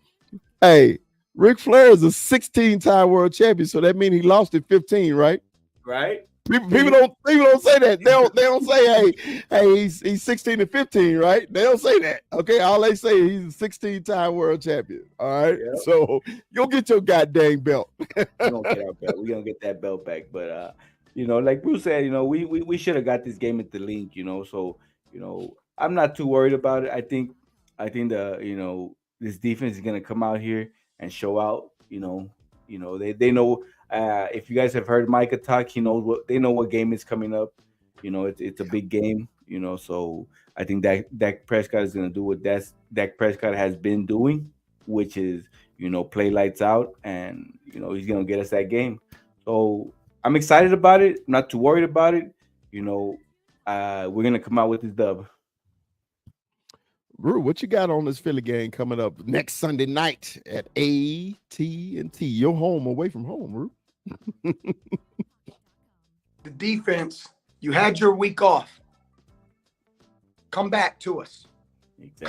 Hey, Ric Flair is a 16-time world champion, so that means he lost at 15, right? Right. People don't say that. They don't say, hey, he's 16 and 15, right? They don't say that. Okay, all they say is he's a 16-time world champion. All right. Yep. So you'll get your goddamn belt. We're gonna get our belt. We're gonna get that belt back. But like Bruce said, we should have got this game at the link, So, I'm not too worried about it. I think this defense is gonna come out here and show out. They know. If you guys have heard Micah talk, they know what game is coming up. It's a big game. So I think Dak Prescott is gonna do what Dak Prescott has been doing, which is play lights out, and he's gonna get us that game. So I'm excited about it. I'm not too worried about it. We're gonna come out with this dub. Rue, what you got on this Philly game coming up next Sunday night at AT&T? You're home away from home, Rue. The defense, you had your week off. Come back to us. Exactly.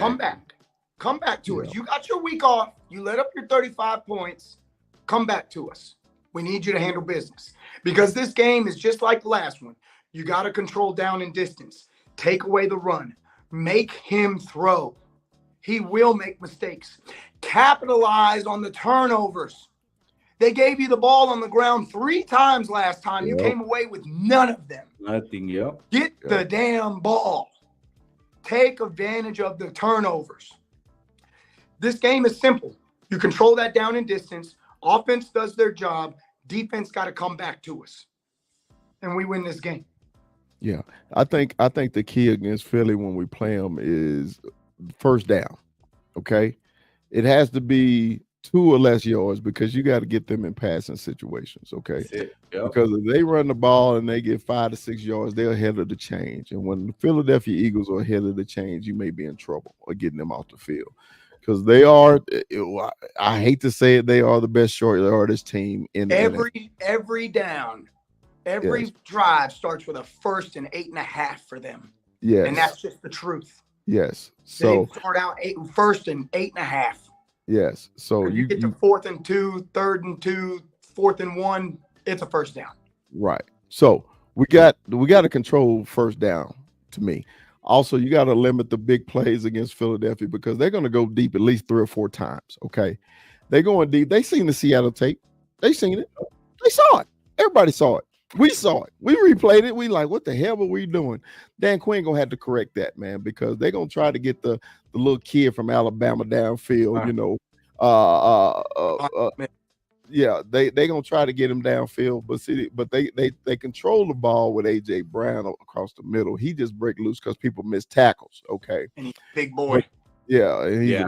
Come back to us. You got your week off. You let up your 35 points. Come back to us. We need you to handle business, because this game is just like the last one. You got to control down and distance. Take away the run. Make him throw. He will make mistakes. Capitalize on the turnovers. They gave you the ball on the ground 3 times last time. You came away with none of them. Nothing, Get the damn ball. Take advantage of the turnovers. This game is simple. You control that down and distance. Offense does their job. Defense got to come back to us. And we win this game. Yeah, I think the key against Philly when we play them is first down. Okay, it has to be 2 or less yards, because you got to get them in passing situations. Okay, because if they run the ball and they get 5 to 6 yards, they're ahead of the change. And when the Philadelphia Eagles are ahead of the change, you may be in trouble or getting them off the field, because they are. I hate to say it, they are the best short yardage team in every down. Every drive starts with a 1st and 8.5 for them. Yes. And that's just the truth. Yes. So they start out 1st and 8.5. Yes. So you get to 4th and 2, 3rd and 2, 4th and 1, it's a first down. Right. So we got to control first down, to me. Also, you got to limit the big plays against Philadelphia, because they're going to go deep at least 3 or 4 times. Okay. They're going deep. They seen the Seattle tape. They seen it. They saw it. Everybody saw it. We saw it. We replayed it. We like, what the hell were we doing? Dan Quinn gonna have to correct that, man, because they're gonna try to get the little kid from Alabama downfield. Man, Yeah, they gonna try to get him downfield, but see, but they control the ball with AJ Brown across the middle. He just break loose because people miss tackles. Okay, and he's a big boy. yeah, and Yeah.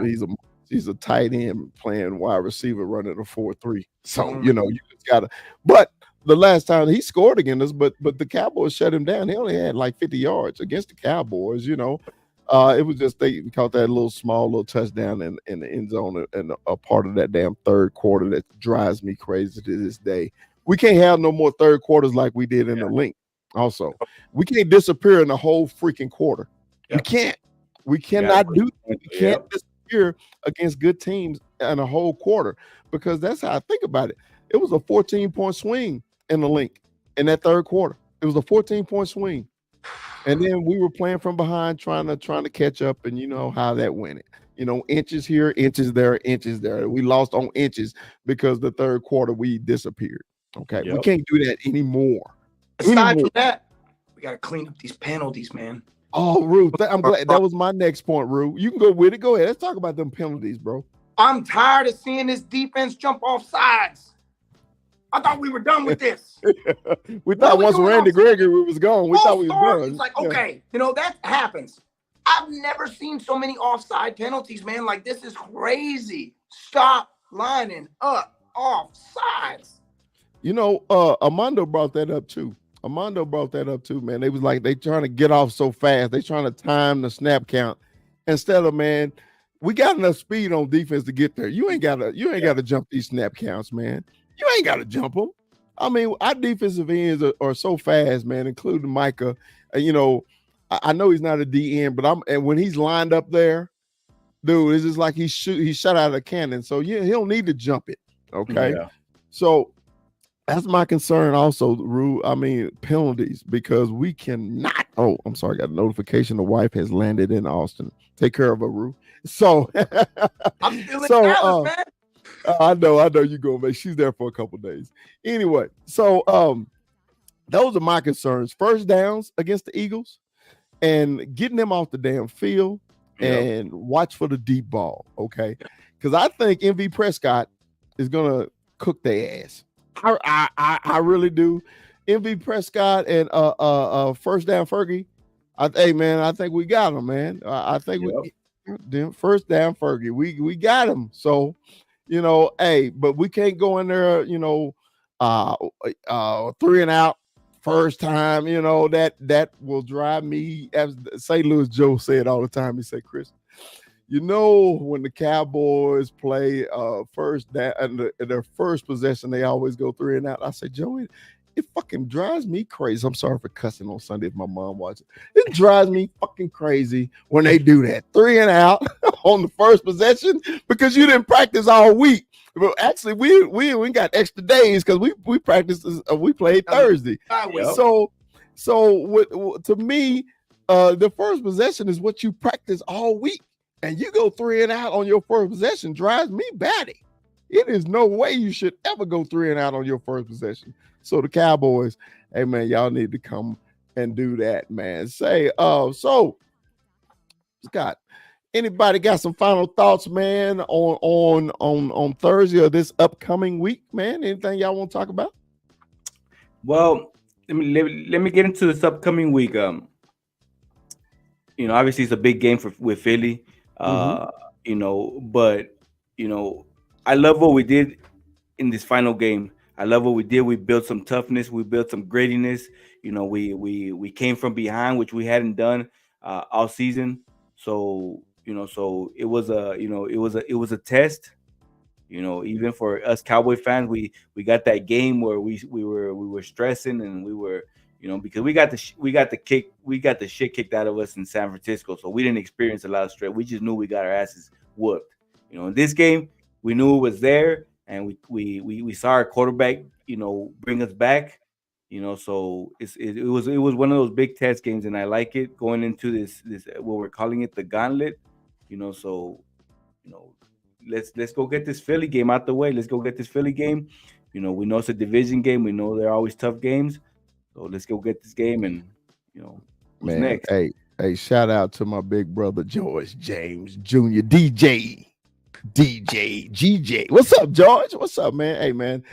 he's a tight end playing wide receiver running a 4-3. So Mhm. you just gotta. But the last time he scored against us, but the Cowboys shut him down. He only had like 50 yards against the Cowboys. It was just they caught that little touchdown in the end zone, and a part of that damn third quarter that drives me crazy to this day. We can't have no more third quarters like we did in the link. Also, we can't disappear in the whole freaking quarter. We Yep. can't. We cannot do. We can't Yep. disappear against good teams in a whole quarter, because that's how I think about it. It was a 14-point swing in the link in that third quarter. It was a 14-point swing. And then we were playing from behind, trying to catch up, and you know how that went. Inches here, inches there, inches there. We lost on inches because the third quarter we disappeared. Okay, we Yep. can't do that anymore. Aside from that, we got to clean up these penalties, man. Oh, Rue, I'm glad that was my next point, Rue. You can go with it. Go ahead. Let's talk about them penalties, bro. I'm tired of seeing this defense jump off sides. I thought we were done with this. We thought once Randy Gregory was gone, we thought we were done. It's like, okay, that happens. I've never seen so many offside penalties, man. Like, this is crazy. Stop lining up offsides. Armando brought that up too. Man. They was like, they trying to get off so fast. They trying to time the snap count instead of, man, we got enough speed on defense to get there. You ain't gotta jump these snap counts, man. You ain't got to jump them. I mean, our defensive ends are so fast, man, including Micah. I know he's not a DN, but and when he's lined up there, dude, it's just like he shot out of a cannon. So yeah, he don't need to jump it. Okay. Yeah. So that's my concern also, Rue. I mean, penalties, because we cannot. Oh, I'm sorry, I got a notification. The wife has landed in Austin. Take care of her, Rue. So I'm still in Dallas, man. I know you go, man. She's there for a couple days. Anyway, so those are my concerns. First downs against the Eagles and getting them off the damn field and watch for the deep ball, okay? Because I think MV Prescott is gonna cook their ass. I really do. MV Prescott and first down Fergie. I think we got him, man. I think we first down Fergie. We got him. So. But we can't go in there, 3 and out first time, that will drive me, as St. Louis Joe said all the time. He said, Chris, when the Cowboys play first down and their first possession, they always go 3 and out. I said, Joey, it fucking drives me crazy. I'm sorry for cussing on Sunday if my mom watches. It drives me fucking crazy when they do that 3 and out on the first possession, because you didn't practice all week. But actually, we got extra days because we practiced. We played Thursday. So to me, the first possession is what you practice all week, and you go 3 and out on your first possession drives me batty. It is no way you should ever go 3 and out on your first possession. So the Cowboys, hey man, y'all need to come and do that, man. So Scott, anybody got some final thoughts, man, on Thursday or this upcoming week, man? Anything y'all want to talk about? Well, let me get into this upcoming week. Obviously it's a big game with Philly. But I love what we did in this final game. I love what we did. We built some toughness. We built some grittiness. We came from behind, which we hadn't done all season. So it was a test. Even for us Cowboy fans, we got that game where we were stressing, and we were because we got the shit kicked out of us in San Francisco. So we didn't experience a lot of stress. We just knew we got our asses whooped. In this game, we knew it was there. And we saw our quarterback, bring us back, So it was one of those big test games, and I like it going into this what we're calling it the Gauntlet, Let's go get this Philly game out the way. Let's go get this Philly game. We know it's a division game. We know they're always tough games. So let's go get this game, and who's Man, next? hey, shout out to my big brother George James Jr. DJ GJ. What's up, George? What's up, man? Hey, man.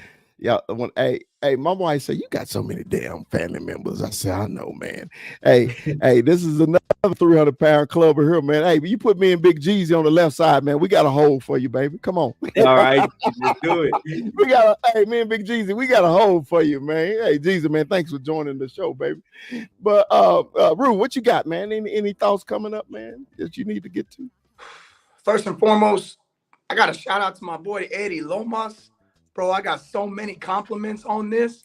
Yeah, hey, my wife said, you got so many damn family members. I said, I know, man. Hey, this is another 300-pound club here, man. Hey, you put me and Big Jeezy on the left side, man. We got a hole for you, baby. Come on. All right, let's do it. Me and Big Jeezy, we got a hole for you, man. Hey, Jeezy, man, thanks for joining the show, baby. But Rue, what you got, man? Any thoughts coming up, man, that you need to get to? First and foremost, I got a shout out to my boy Eddie Lomas. Bro, I got so many compliments on this.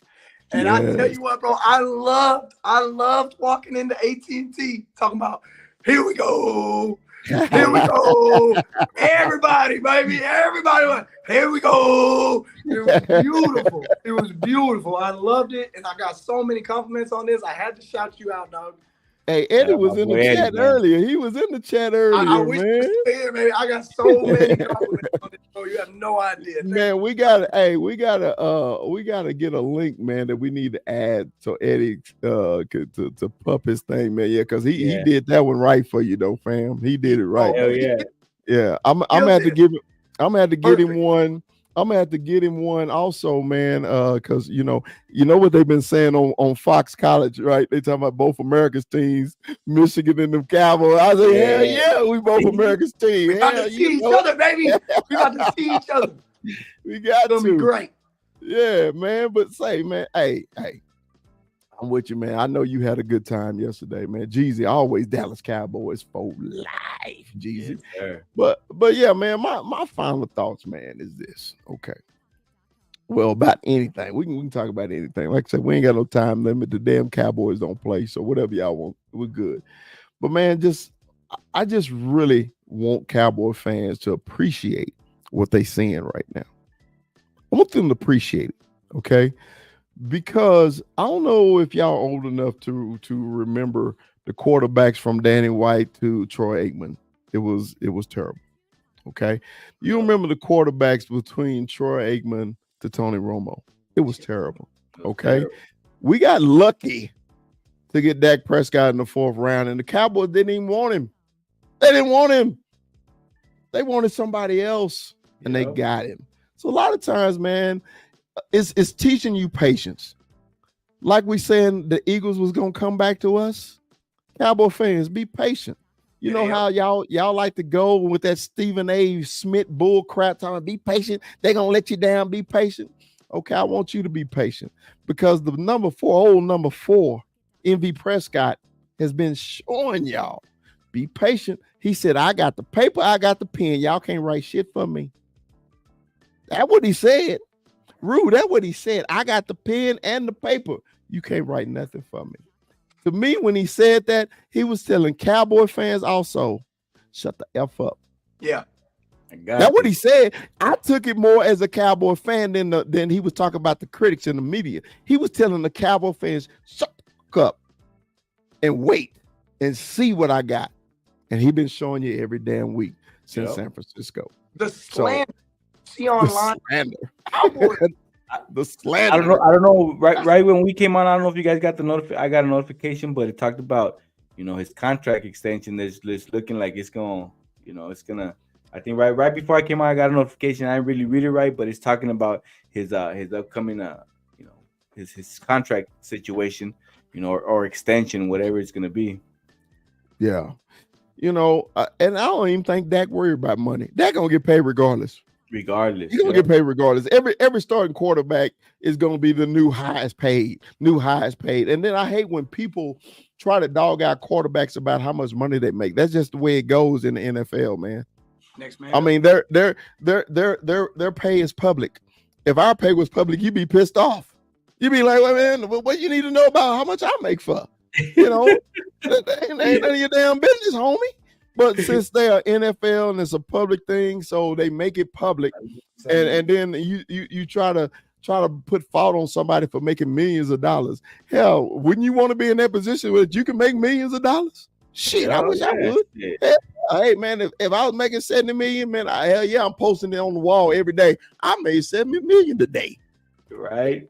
And I tell you what, bro, I loved walking into AT&T talking about, here we go. Here we go. Everybody, baby. Everybody went, here we go. It was beautiful. It was beautiful. I loved it. And I got so many compliments on this. I had to shout you out, dog. Hey, Eddie was in the chat earlier. He was in the chat earlier, I wish man. Here, man. I got so many compliments on this show. You have no idea. Man, we gotta get a link, man, that we need to add so Eddie to pup his thing, man. Yeah, because he did that one right for you, though, fam. He did it right. Hell yeah. Yeah. I'm gonna have to get him one. I'm gonna have to get him one also, man. Because you know what they've been saying on Fox College, right? They talking about both America's teams, Michigan and the Cowboys. I say, hell yeah, we both America's team. We got to see each other, baby. We got to see each other. We got to. Be great. Yeah, man. But say, man, hey, I'm with you, man. I know you had a good time yesterday, man. Jeezy, always Dallas Cowboys for life, Jeezy. Yes, but yeah, man, my final thoughts, man, is this. Okay. Well, about anything. We can talk about anything. Like I said, we ain't got no time limit. The damn Cowboys don't play. So whatever y'all want, we're good. But man, I just really want Cowboy fans to appreciate what they seeing right now. I want them to appreciate it. Okay. Because I don't know if y'all old enough to remember the quarterbacks from Danny White to Troy Aikman. It was terrible. Okay. You remember the quarterbacks between Troy Aikman to Tony Romo. It was terrible. Okay. We got lucky to get Dak Prescott in the 4th round, and the Cowboys didn't even want him. They didn't want him. They wanted somebody else, and they got him. So a lot of times, man, it's teaching you patience. Like we saying the Eagles was gonna come back to us. Cowboy fans, be patient. You know how y'all like to go with that Stephen A. Smith bull crap time. Be patient. They're gonna let you down. Be patient. Okay, I want you to be patient because the number 4, MV Prescott, has been showing y'all. Be patient. He said, I got the paper, I got the pen. Y'all can't write shit for me. That's what he said. Rue, that's what he said. I got the pen and the paper. You can't write nothing for me. To me, when he said that, he was telling Cowboy fans also, shut the F up. Yeah. That's what he said. I took it more as a Cowboy fan than he was talking about the critics in the media. He was telling the Cowboy fans, shut the fuck up and wait and see what I got. And he been showing you every damn week since San Francisco. The slander. See online. The slander. I don't know. Right when we came on, I don't know if you guys got the notification. I got a notification, but it talked about his contract extension. That's looking like it's gonna. It's gonna. I think right before I came on, I got a notification. I didn't really read it right, but it's talking about his upcoming his contract situation, or extension, whatever it's gonna be. Yeah, and I don't even think Dak worried about money. Dak gonna get paid regardless. He's gonna get paid regardless. Every starting quarterback is gonna be the new highest paid. And then I hate when people try to dog out quarterbacks about how much money they make. That's just the way it goes in the NFL, man. Next man. I mean, their pay is public. If our pay was public, you'd be pissed off. You'd be like, well, man, what you need to know about how much I make for? That ain't none of your damn business, homie. But since they are NFL and it's a public thing, so they make it public, and then you try to put fault on somebody for making millions of dollars. Hell, wouldn't you want to be in that position where you can make millions of dollars? Shit, I wish I would. Yeah. Hey man, if I was making 70 million, man, hell yeah, I'm posting it on the wall every day. I made 70 million today. Right.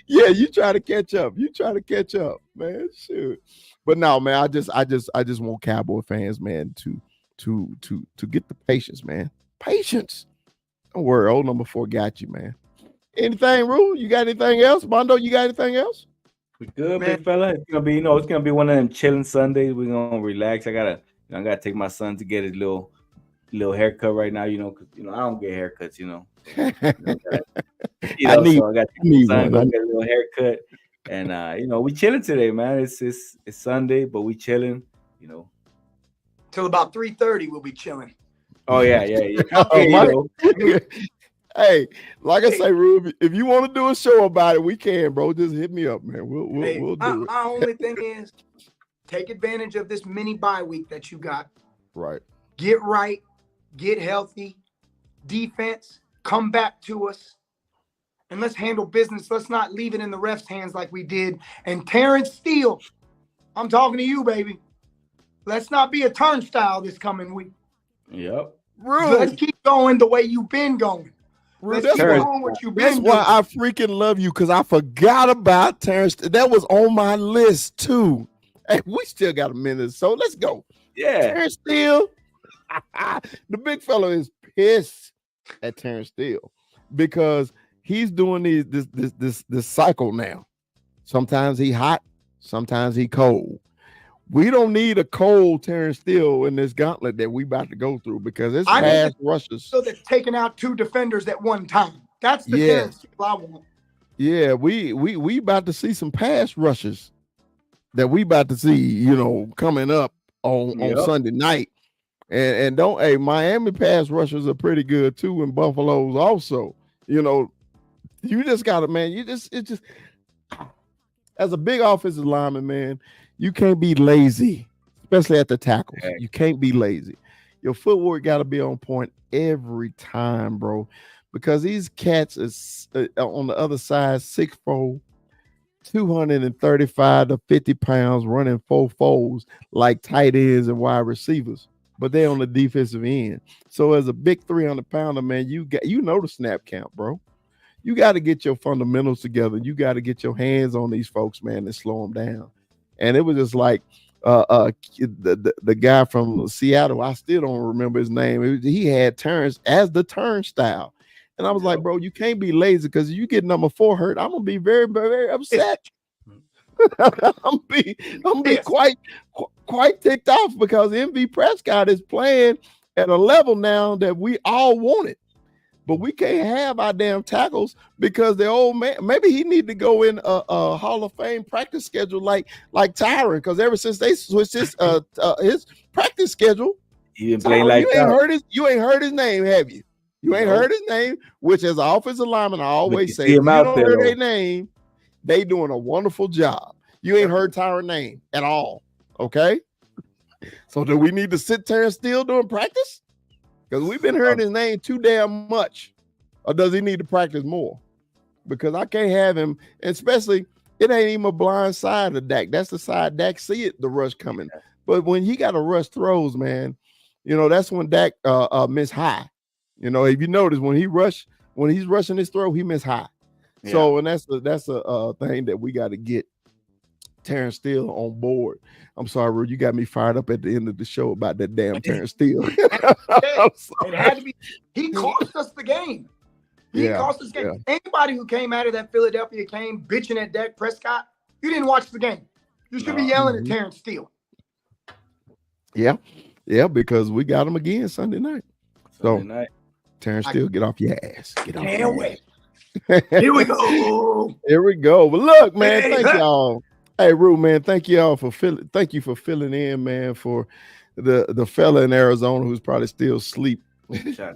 Yeah, you try to catch up. You try to catch up, man. Shoot. But no, man, I just want Cowboy fans, man, to get the patience, man. Patience. Don't worry, old number 4 got you, man. Anything, Rue? You got anything else? Mondo, you got anything else? We good, Man. big fella. It's gonna be, it's gonna be one of them chilling Sundays. We're gonna relax. I gotta take my son to get his little haircut right now. Cause I don't get haircuts. I need so I got to take my son, one. go get a little haircut, and we chilling today, man. It's Sunday, but we chilling. Till about 3:30, we'll be chilling. Oh yeah. Hey, like I say, Ruby, if you want to do a show about it, we can, bro. Just hit me up, man. We'll do it. My only thing is, take advantage of this mini bye week that you got. Right. Get right, get healthy, defense, come back to us, and let's handle business. Let's not leave it in the refs' hands like we did. And Terrence Steele, I'm talking to you, baby. Let's not be a turnstile this coming week. Yep. Let's keep going the way you've been going. That's why I freaking love you, because I forgot about Terrence. That was on my list too. Hey, we still got a minute, so let's go. Yeah. Terrence Steele. The big fella is pissed at Terrence Steele because he's doing this cycle now. Sometimes he hot, sometimes he cold. We don't need a cold Terrence Steele in this gauntlet that we about to go through, because it's pass rushes. So they're taking out 2 defenders at one time. That's the Terrence Steele I want. Yeah, we about to see some pass rushes that we about to see, coming up on Sunday night. And Miami pass rushers are pretty good too, and Buffalo's also. You just gotta, man. It's just as a big offensive lineman, man, you can't be lazy, especially at the tackles. You can't be lazy. Your footwork got to be on point every time, bro, because these cats is on the other side, 6'4", 235 to 50 pounds, running 4.4s like tight ends and wide receivers, but they're on the defensive end. So as a big 300-pounder, man, you know the snap count, bro. You got to get your fundamentals together. You got to get your hands on these folks, man, and slow them down. And it was just like the guy from Seattle, I still don't remember his name. He had Terrence as the turnstile. And I was like, bro, you can't be lazy, because you get number 4 hurt, I'm going to be very, very upset. I'm be quite ticked off, because MV Prescott is playing at a level now that we all wanted. But we can't have our damn tackles, because the old man, maybe he need to go in a Hall of Fame practice schedule like Tyron, because ever since they switched his practice schedule, he didn't play like that. You ain't heard his name, have you? You ain't heard his name, which as an offensive lineman, I always say, if you don't hear their name, they doing a wonderful job. You ain't heard Tyron's name at all, okay? So do we need to sit Terrence Steele doing practice? Because we've been hearing his name too damn much. Or does he need to practice more? Because I can't have him, especially, it ain't even a blind side of Dak. That's the side Dak see it, the rush coming. But when he got to rush throws, man, that's when Dak miss high. If you notice, when he's rushing his throw, he miss high. Yeah. So, and that's a thing that we got to get Terrence Steele on board. I'm sorry, Rude, you got me fired up at the end of the show about that damn Terrence Steele. It had to be. He cost us the game. He cost us the game. Yeah. Anybody who came out of that Philadelphia game bitching at Dak Prescott, you didn't watch the game. You should be yelling at Terrence Steele. Yeah, because we got him again Sunday night. Terrence Steele, get off your ass. Get off your ass. Here we go. Here we go. But look, man, thank y'all. Hey, Rue, man, thank you for filling in, man, for the fella in Arizona who's probably still asleep. Yeah.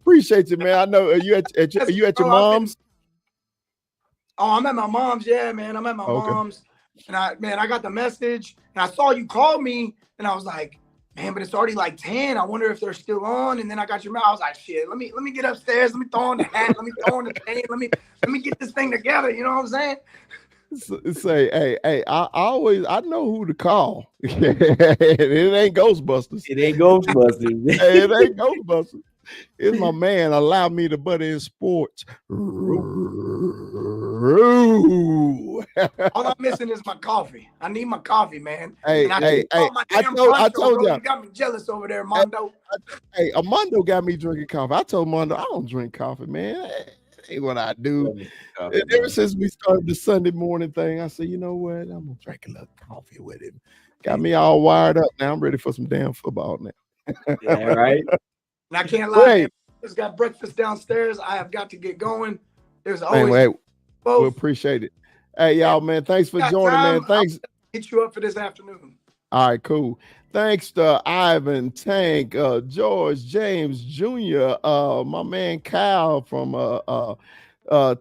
Appreciate you, man. I know you at your mom's. I'm at my mom's. Yeah, man. I'm at my mom's. And I got the message, and I saw you call me, and I was like, man, but it's already like 10. I wonder if they're still on. And then I got your mail. I was like, shit, let me get upstairs. Let me throw on the hat. Let me throw on the chain. Let me get this thing together. You know what I'm saying? Say, hey, I know who to call. It ain't Ghostbusters. It ain't Ghostbusters. Hey, it ain't Ghostbusters. It's my man. Allow me to butt in sports. All I'm missing is my coffee. I need my coffee, man. Hey, and hey, my I damn told poncho, bro. y'all. You got me jealous over there, Mondo. Hey, Armando got me drinking coffee. I told Armando I don't drink coffee, man. That ain't what I do. And ever since we started the Sunday morning thing, I said, you know what? I'm gonna drink a little coffee with him. Got me all wired up. Now I'm ready for some damn football now. Yeah, right. And I can't lie, man. Just got breakfast downstairs. I have got to get going. There's always we appreciate it. Hey, y'all, man. Thanks for joining, man. Thanks. I'll hit you up for this afternoon. All right, cool. Thanks to Ivan, Tank, George, James Jr., my man Kyle from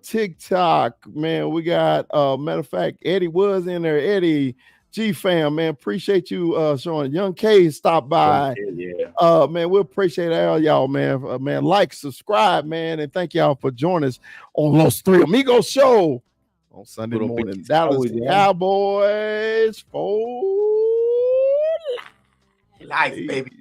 TikTok. Man, we got matter of fact, Eddie was in there. Eddie G fam, man. Appreciate you showing. Young K stopped by. Yeah. Man, we appreciate all y'all, man. Man, like, subscribe, man, and thank y'all for joining us on Los Three Amigos show on Sunday morning. Dallas Cowboys for life, baby.